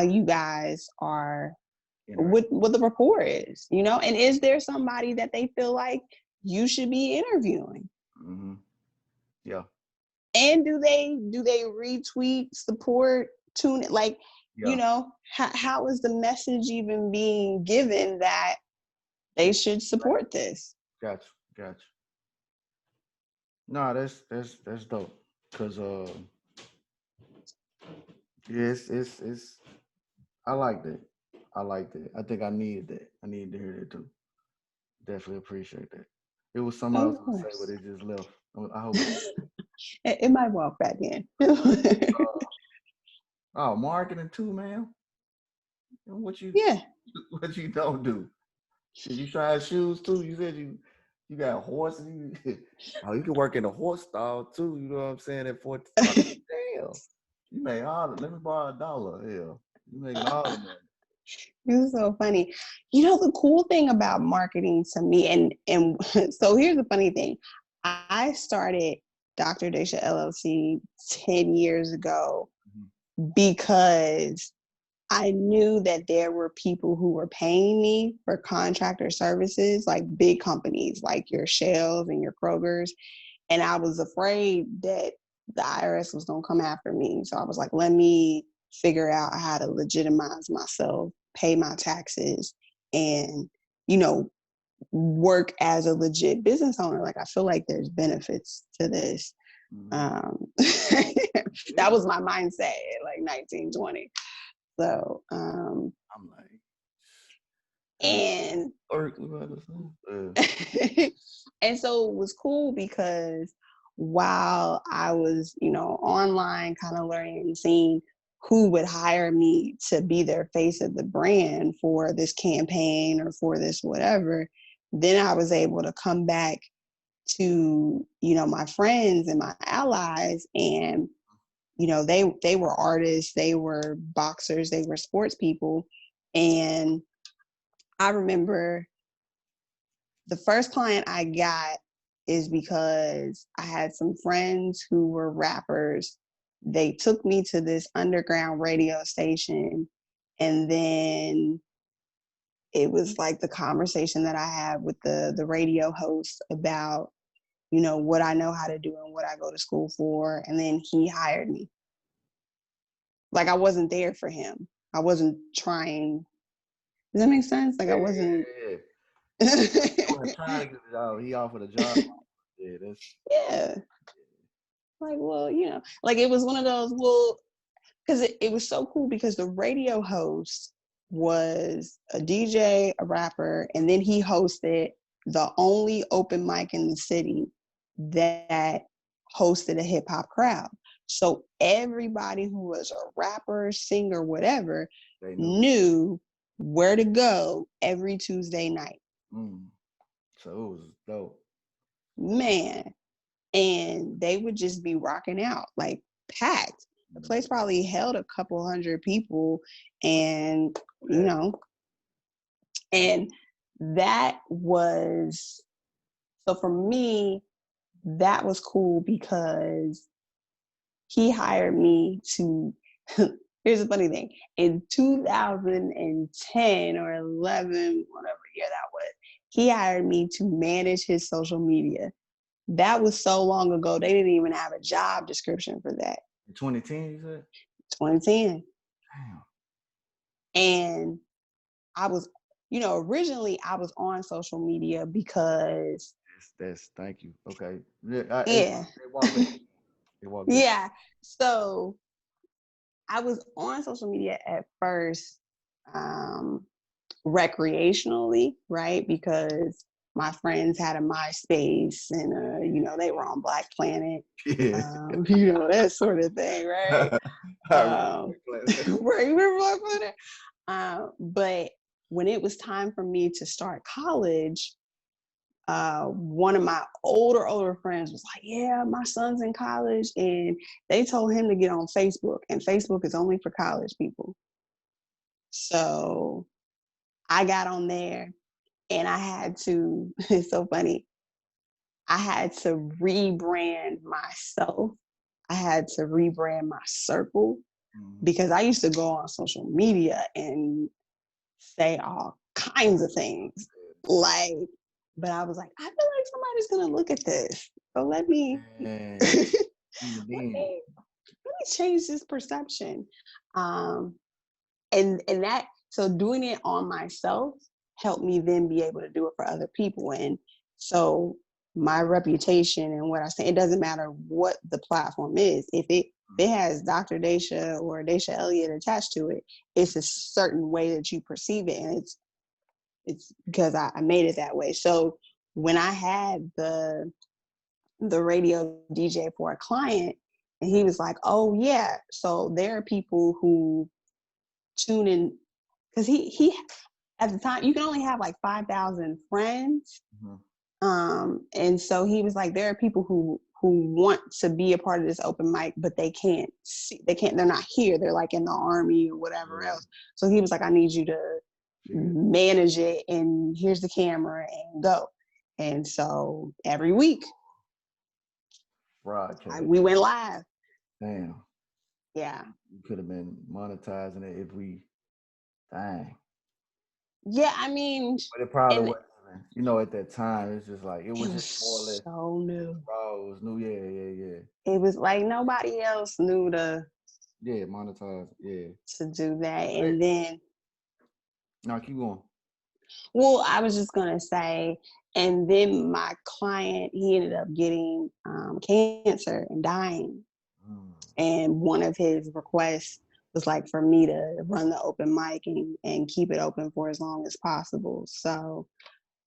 you guys are, what the rapport is, you know, and is there somebody that they feel like you should be interviewing? Mm-hmm. Yeah. And do they retweet, support, tune it? Like, Yeah. you know, how is the message even being given that they should support this? Gotcha. No, that's dope. Cause yeah, it's I like that. I think I needed that. I needed to hear that too. Definitely appreciate that. It was something I Of was gonna say, but course. it just left. I hope it. It might walk back in. Oh, marketing too, man. What you Yeah. what you don't do? Shit, you try shoes too. You said you got horses. Oh, you can work in a horse stall too. You know what I'm saying? At 14, damn, you make all. Let me borrow $1. Hell, you making all the money. This is so funny. You know, the cool thing about marketing to me, and so here's the funny thing. I started Dr. Desha LLC 10 years ago because I knew that there were people who were paying me for contractor services, like big companies like your Shells and your Krogers. And I was afraid that the IRS was going to come after me. So I was like, let me figure out how to legitimize myself, pay my taxes, and, you know, work as a legit business owner. Like, I feel like there's benefits to this. That was my mindset at like 19, 20. So, I'm like, and and so it was cool because while I was, you know, online kind of learning and seeing who would hire me to be their face of the brand for this campaign or for this whatever, then I was able to come back to, you know, my friends and my allies and you know, they were artists, they were boxers, they were sports people. And I remember the first client I got is because I had some friends who were rappers. They took me to this underground radio station, and then it was like the conversation that I had with the radio host about, you know, what I know how to do and what I go to school for. And then he hired me. Like I wasn't there for him. I wasn't trying. Does that make sense? Like I wasn't. Yeah. He wasn't trying to get a job. He offered a job. Yeah, that's Yeah. Like, well, you know, like it was one of those, well, because it was so cool because the radio host was a DJ, a rapper, and then he hosted the only open mic in the city that hosted a hip hop crowd. So everybody who was a rapper, singer, whatever, they knew where to go every Tuesday night. Mm. So it was dope. Man. And they would just be rocking out, like packed. The place probably held a couple hundred people, and you know, and that was, so for me, that was cool because he hired me to. Here's the funny thing: in 2010 or 11, whatever year that was, he hired me to manage his social media. That was so long ago, they didn't even have a job description for that. In 2010, you said? 2010. Damn. And I was, you know, originally I was on social media because That's thank you. Okay. yeah. They walk back. They walk back. Yeah. So I was on social media at first, recreationally, right? Because my friends had a MySpace and, you know, they were on Black Planet, Yeah. you know, that sort of thing, right? Right, remember Black Planet? But when it was time for me to start college, one of my older friends was like, yeah, my son's in college, and they told him to get on Facebook, and Facebook is only for college people. So I got on there, and I had to, it's so funny, I had to rebrand myself. I had to rebrand my circle because I used to go on social media and say all kinds of things. Like, but I was like, I feel like somebody's gonna look at this. So let me Even let then. me change this perception. And that, so doing it on myself helped me then be able to do it for other people. And so my reputation and what I say, it doesn't matter what the platform is. If it has Dr. Desha or Desha Elliott attached to it, it's a certain way that you perceive it. And it's because I made it that way. So when I had the radio DJ for a client, and he was like, oh yeah, so there are people who tune in, because he at the time you can only have like 5,000 friends. And so he was like, there are people who want to be a part of this open mic, but they can't see, they're not here, they're like in the army or whatever else. So he was like, I need you to manage it, and here's the camera and go. And so every week we went live. Damn. Yeah. You could have been monetizing it if we, dang. Yeah, I mean, but it probably wasn't. You know, at that time, it's just like it was just more or less so new. Raw, it was new, yeah. It was like nobody else knew to monetize, to do that. And then no, keep going. Well, I was just gonna say, and then my client, he ended up getting cancer and dying. And one of his requests was like for me to run the open mic and keep it open for as long as possible. So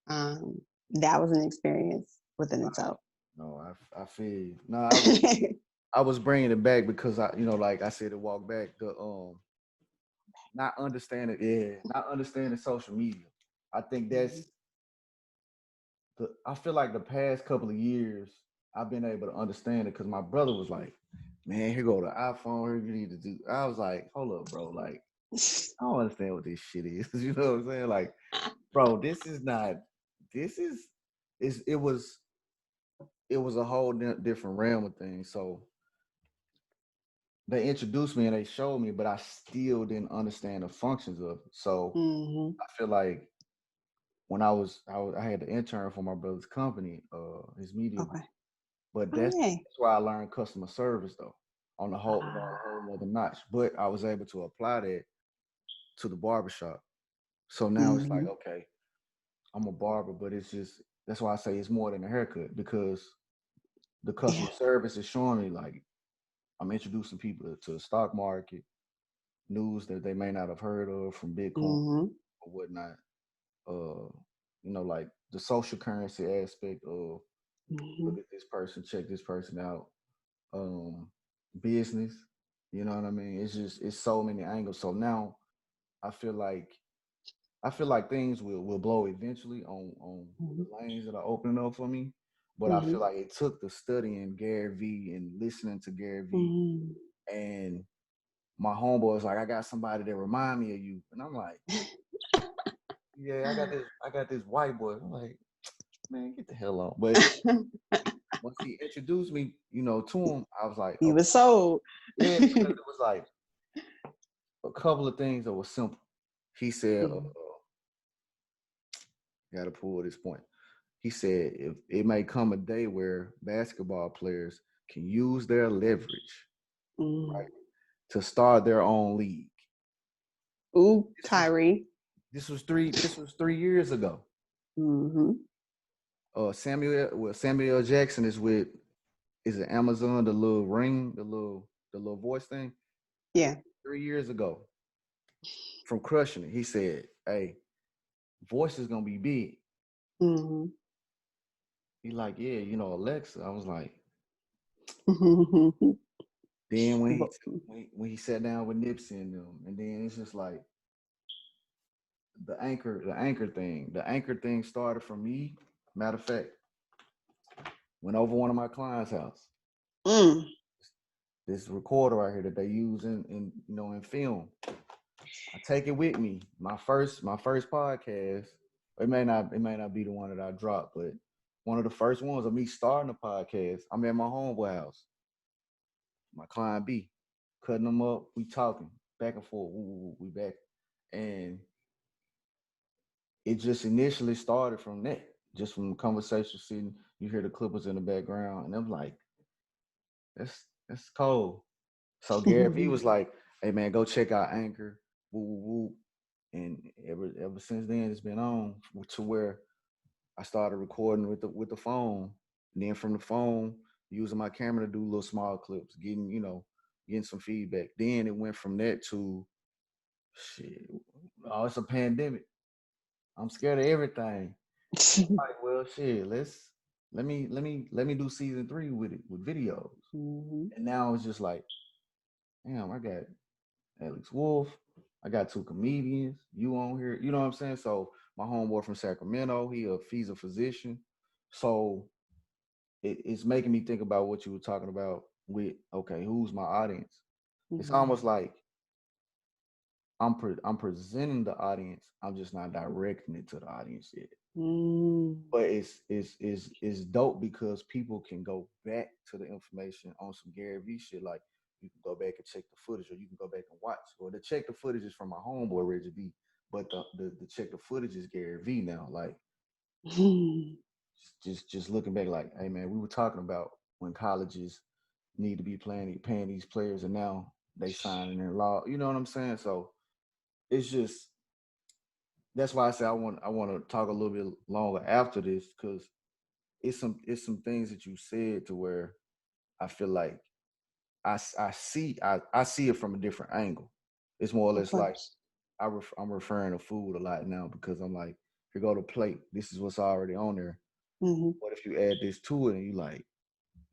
that was an experience within itself. No, I feel you. No, I was bringing it back because like I said, to walk back the not understanding social media. I think that's I feel like the past couple of years I've been able to understand it because my brother was like, man, here go the iPhone. Here you need to do. I was like, hold up, bro. Like, I don't understand what this shit is. You know what I'm saying? Like, bro, this is not. This is. It was a whole different realm of things. So they introduced me and they showed me, but I still didn't understand the functions of it. So Mm-hmm. I feel like when I had the intern for my brother's company, his media, Okay. but Oh, yay. that's where I learned customer service though, on the whole, you know, a Ah. whole other notch. But I was able to apply that to the barbershop. So now it's like, Mm-hmm. okay, I'm a barber, but it's just that's why I say it's more than a haircut because the Yeah. customer service is showing me like I'm introducing people to the stock market, news that they may not have heard of from Bitcoin Mm-hmm. or whatnot. Uh, like the social currency aspect of Mm-hmm. look at this person, check this person out. Um, business, you know what I mean? It's so many angles. So now I feel like I feel like things will blow eventually on Mm-hmm. the lanes that are opening up for me. But I Mm-hmm. feel like it took the studying Gary V and listening to Gary V Mm-hmm. and my homeboys like, I got somebody that remind me of you. And I'm like, yeah, I got this white boy. I'm like, man, get the hell on. But once he introduced me, to him, I was like, You okay, were sold. yeah, because it was like a couple of things that were simple. He said, Mm-hmm. got to pull this point. He said, if it may come a day where basketball players can use their leverage, right, to start their own league. Ooh, This was Tyree. this was 3 years ago. Mm-hmm. Samuel L. Jackson is it Amazon, the little ring, the little voice thing. Yeah. 3 years ago, from crushing it, he said, "Hey, voice is gonna be big." Mm-hmm. He like, yeah, Alexa. I was like, Mm-hmm. then when he But, when he sat down with Nipsey and them, and then it's just like the anchor thing started from me. Matter of fact, went over one of my clients' house. mm. This recorder right here that they use in film. I take it with me. My first podcast. It may not be the one that I dropped, but one of the first ones of me starting a podcast. I'm at my homeboy house. My client B, cutting them up. We talking back and forth. We back, and it just initially started from that, just from the conversation. Sitting, you hear the clippers in the background, and I'm like, that's cold. So Gary V was like, "Hey man, go check out Anchor." Woo, woo, woo. And ever since then, it's been on to where I started recording with the phone. And then from the phone, using my camera to do little small clips, getting some feedback. Then it went from that to shit. Oh, it's a pandemic. I'm scared of everything. Like, well, shit. Let me do season 3 with it with videos. Mm-hmm. And now it's just like, damn, I got Alex Wolf. I got 2 comedians. You on here? You know what I'm saying? So my homeboy from Sacramento, he's a physician. So it's making me think about what you were talking about with, okay, who's my audience? It's Mm-hmm. almost like I'm presenting the audience. I'm just not directing it to the audience yet. Mm. But it's dope because people can go back to the information on some Gary V shit. Like, you can go back and check the footage, or you can go back and watch. Or the check the footage is from my homeboy Reggie B, but the check the footage is Gary V now. Like, just looking back, like, hey man, we were talking about when colleges need to be paying these players, and now they signing their law. You know what I'm saying? So it's just that's why I say I want to talk a little bit longer after this because it's some things that you said to where I feel like I see it from a different angle. It's more or Of less like course. I'm referring to food a lot now because I'm like, here go the plate. This is what's already on there. Mm-hmm. What if you add this to it and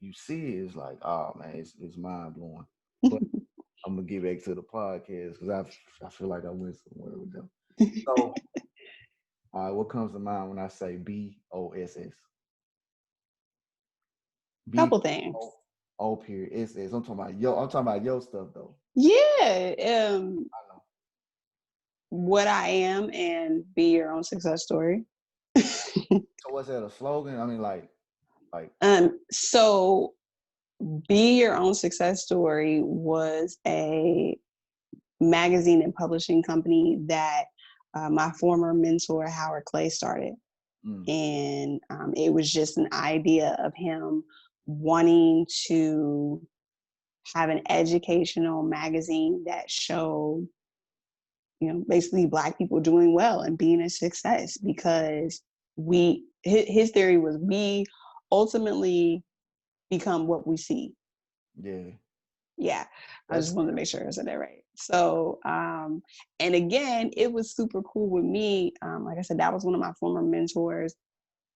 you see it? It's like, oh man, it's mind blowing. But I'm gonna get back to the podcast because I feel like I went somewhere with them. So, all right, what comes to mind when I say BOSS? B Couple O things. Oh, period. It's. I'm talking about your stuff though. Yeah. I know. What I am and be your own success story. So what's that, a slogan? I mean, like. So Be Your Own Success Story was a magazine and publishing company that my former mentor Howard Clay started. Mm, And it was just an idea of him wanting to have an educational magazine that showed, basically Black people doing well and being a success, because his theory was we ultimately become what we see. yeah, Yeah, I that's just wanted to make sure I said that right. So, and again, it was super cool with me. Like I said, that was one of my former mentors.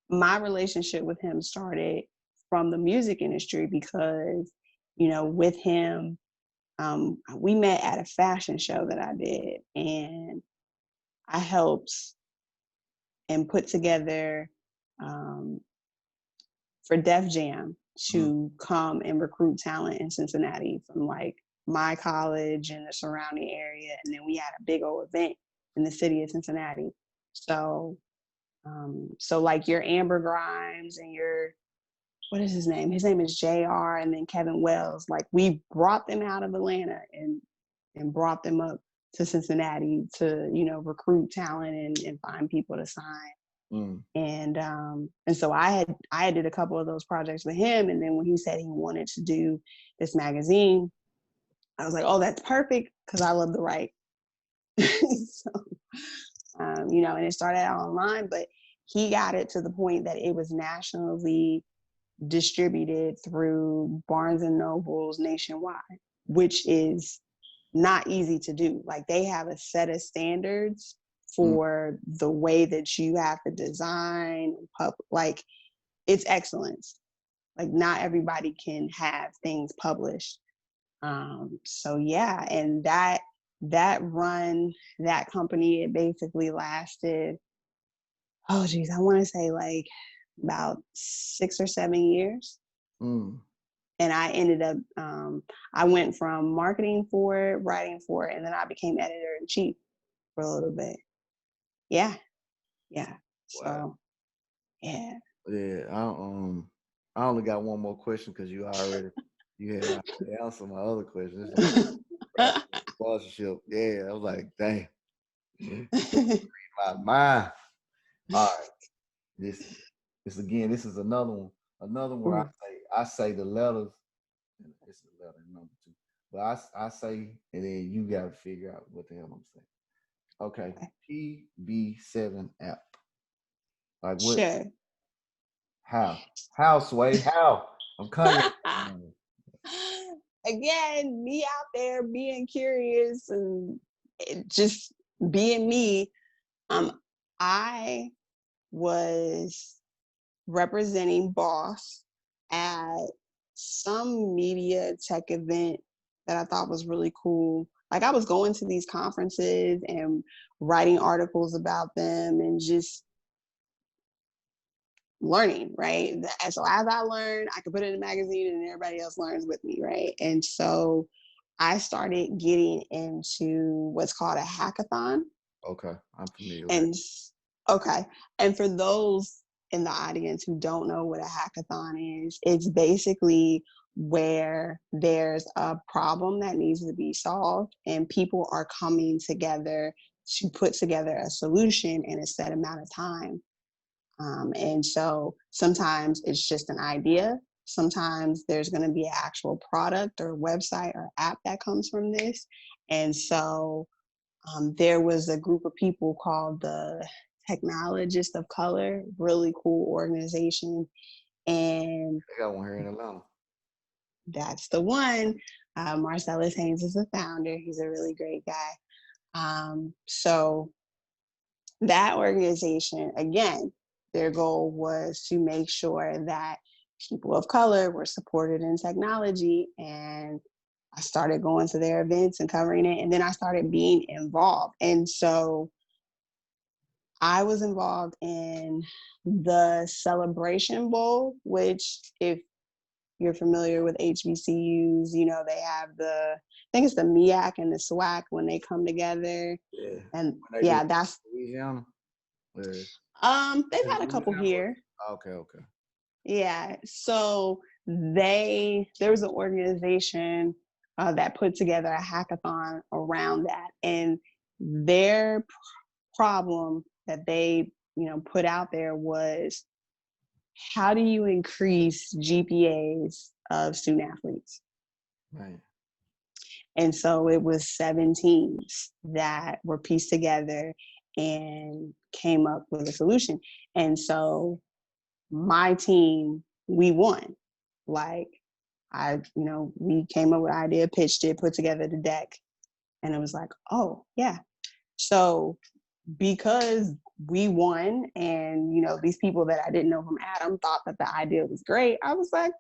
My relationship with him started from the music industry because, with him, we met at a fashion show that I did, and I helped and put together um, for Def Jam mm, to come and recruit talent in Cincinnati from like my college and the surrounding area. And then we had a big old event in the city of Cincinnati. So, so like your Amber Grimes and your, what is his name? His name is JR, and then Kevin Wells. Like we brought them out of Atlanta and brought them up to Cincinnati to, recruit talent and find people to sign. mm. And so I did a couple of those projects with him, and then when he said he wanted to do this magazine, I was like, oh, that's perfect, because I love to write. So, and it started out online, but he got it to the point that it was nationally distributed through Barnes and Nobles nationwide, which is not easy to do. Like they have a set of standards Mm. for the way that you have to design, like it's excellence. Like not everybody can have things published. So yeah, and that company, it basically lasted, oh geez, I want to say like about 6 or 7 years. Mm. And I ended up, I went from marketing for it, writing for it, and then I became editor in chief for a little bit. Yeah, yeah. Wow. So yeah. Yeah. I only got one more question because you had already answered my other question. It's like right, sponsorship. Yeah. I was like, dang. My mind. All right. This this again. This is another one. Another where Ooh, I say the letters. It's the letter number two. But I say, and then you got to figure out what the hell I'm saying. Okay. okay. PB7 app. Like what? Sure. How, Sway? How? I'm Kanye. Again, me out there being curious and just being me. I was representing Boss at some media tech event that I thought was really cool. Like I was going to these conferences and writing articles about them and just learning, right? And so as I learned, I could put it in a magazine and everybody else learns with me, right? And so I started getting into what's called a hackathon. Okay, I'm familiar with it. And okay. And for those in the audience who don't know what a hackathon is, it's basically where there's a problem that needs to be solved and people are coming together to put together a solution in a set amount of time. And so sometimes it's just an idea. Sometimes there's going to be an actual product or website or app that comes from this. And so there was a group of people called the Technologists of Color, really cool organization. And They got one here in Atlanta. that's the one. Marcellus Haynes is the founder. He's a really great guy. So that organization, again, their goal was to make sure that people of color were supported in technology. And I started going to their events and covering it. And then I started being involved. And so I was involved in the Celebration Bowl, which if you're familiar with HBCUs, you know, they have I think it's the MEAC and the SWAC when they come together. Yeah. And When they do yeah, that's Louisiana. Yeah. they've Is had it a couple Louisiana? here. Okay. Yeah. So there was an organization that put together a hackathon around that. And their problem that they, you know, put out there was, how do you increase GPAs of student athletes? Right. And so it was 7 teams that were pieced together and came up with a solution. And so my team, we won. Like we came up with an idea, pitched it, put together the deck, and it was like, oh yeah. So because we won, and you know, these people that I didn't know from Adam thought that the idea was great, I was like,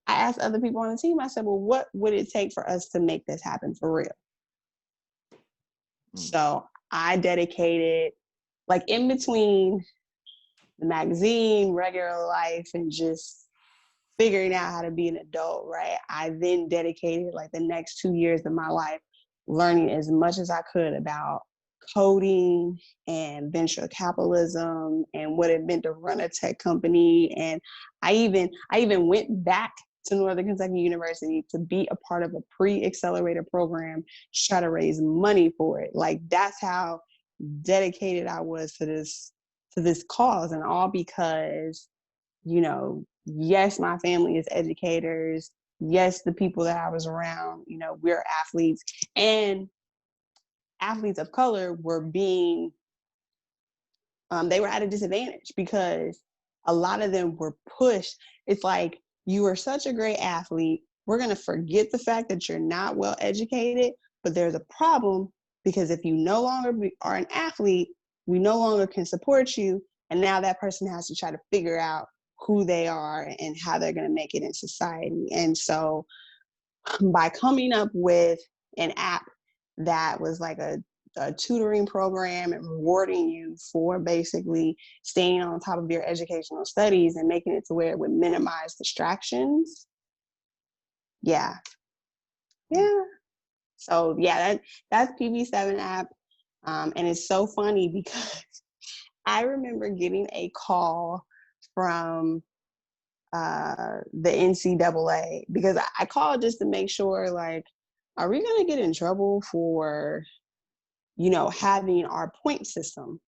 I asked other people on the team, I said, well, what would it take for us to make this happen for real? So I dedicated, like, in between the magazine, regular life, and just figuring out how to be an adult, right? I then dedicated like the next 2 years of my life learning as much as I could about coding and venture capitalism and what it meant to run a tech company. And I even went back to Northern Kentucky University to be a part of a pre-accelerator program to try to raise money for it. Like, that's how dedicated I was to this cause, and all because, you know, yes, my family is educators. Yes, the people that I was around, you know, we're athletes, and athletes of color were being, they were at a disadvantage because a lot of them were pushed. It's like, you are such a great athlete. We're going to forget the fact that you're not well educated, but there's a problem because if you no longer are an athlete, we no longer can support you. And now that person has to try to figure out who they are and how they're going to make it in society. And so by coming up with an app that was like a tutoring program and rewarding you for basically staying on top of your educational studies and making it to where it would minimize distractions. Yeah. So yeah, that's PV7 app. And it's so funny because I remember getting a call from the NCAA, because I called just to make sure, like, are we going to get in trouble for, you know, having our point system?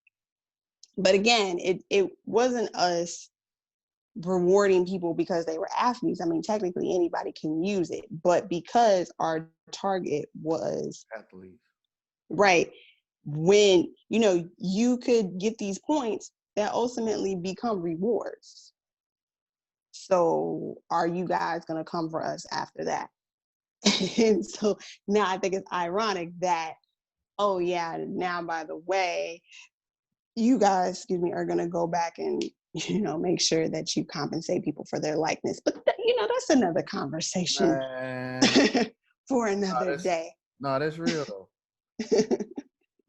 But again, it wasn't us rewarding people because they were athletes. I mean, technically anybody can use it, but because our target was Athletes. right, when, you know, you could get these points that ultimately become rewards. So are you guys going to come for us after that? And so now I think it's ironic that, oh yeah, now by the way, you guys, are going to go back and, you know, make sure that you compensate people for their likeness. But you know, that's another conversation for another day. No, that's real though.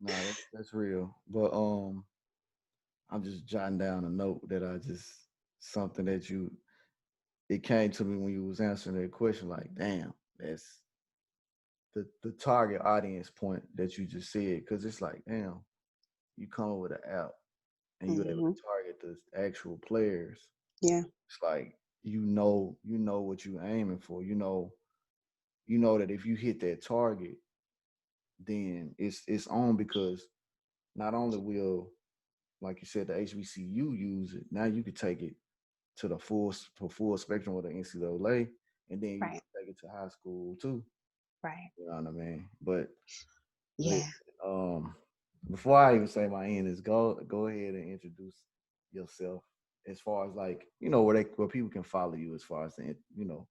No, that's real. But I'm just jotting down a note that something that it came to me when you was answering that question, like, damn, that's the target audience point that you just said, because it's like, damn, you come up with an app and you're able to target the actual players. Yeah. It's like, you know what you're aiming for. You know that if you hit that target, then it's on, because not only will, like you said, the HBCU use it, now you could take it to the full spectrum of the NCAA, and then you can take it to high school too. Right. You know what I mean? But yeah. Before I even say my end, is go ahead and introduce yourself, as far as, like, you know, where people can follow you, as far as the, you know,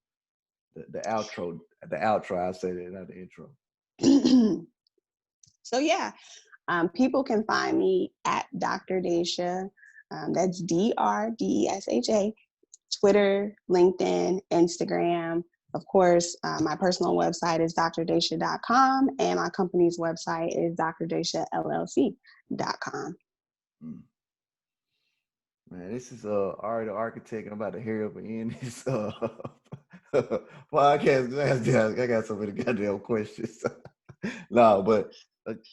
the outro. I say that, not the intro. So yeah, people can find me at Dr. Desha. That's DRDESHA. Twitter, LinkedIn, Instagram. Of course, my personal website is drdesha.com, and my company's website is drdeshallc.com. Man, this is Ari the Architect, and I'm about to hurry up and end this Podcast. I got so many goddamn questions. No, but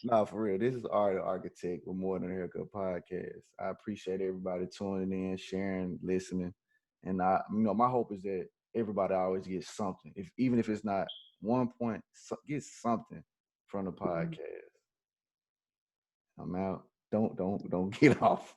no, for real. This is Art the Architect with More Than a Haircut podcast. I appreciate everybody tuning in, sharing, listening, and my hope is that everybody always gets something, if even if it's not 1 point, get something from the podcast. I'm out. Don't get off.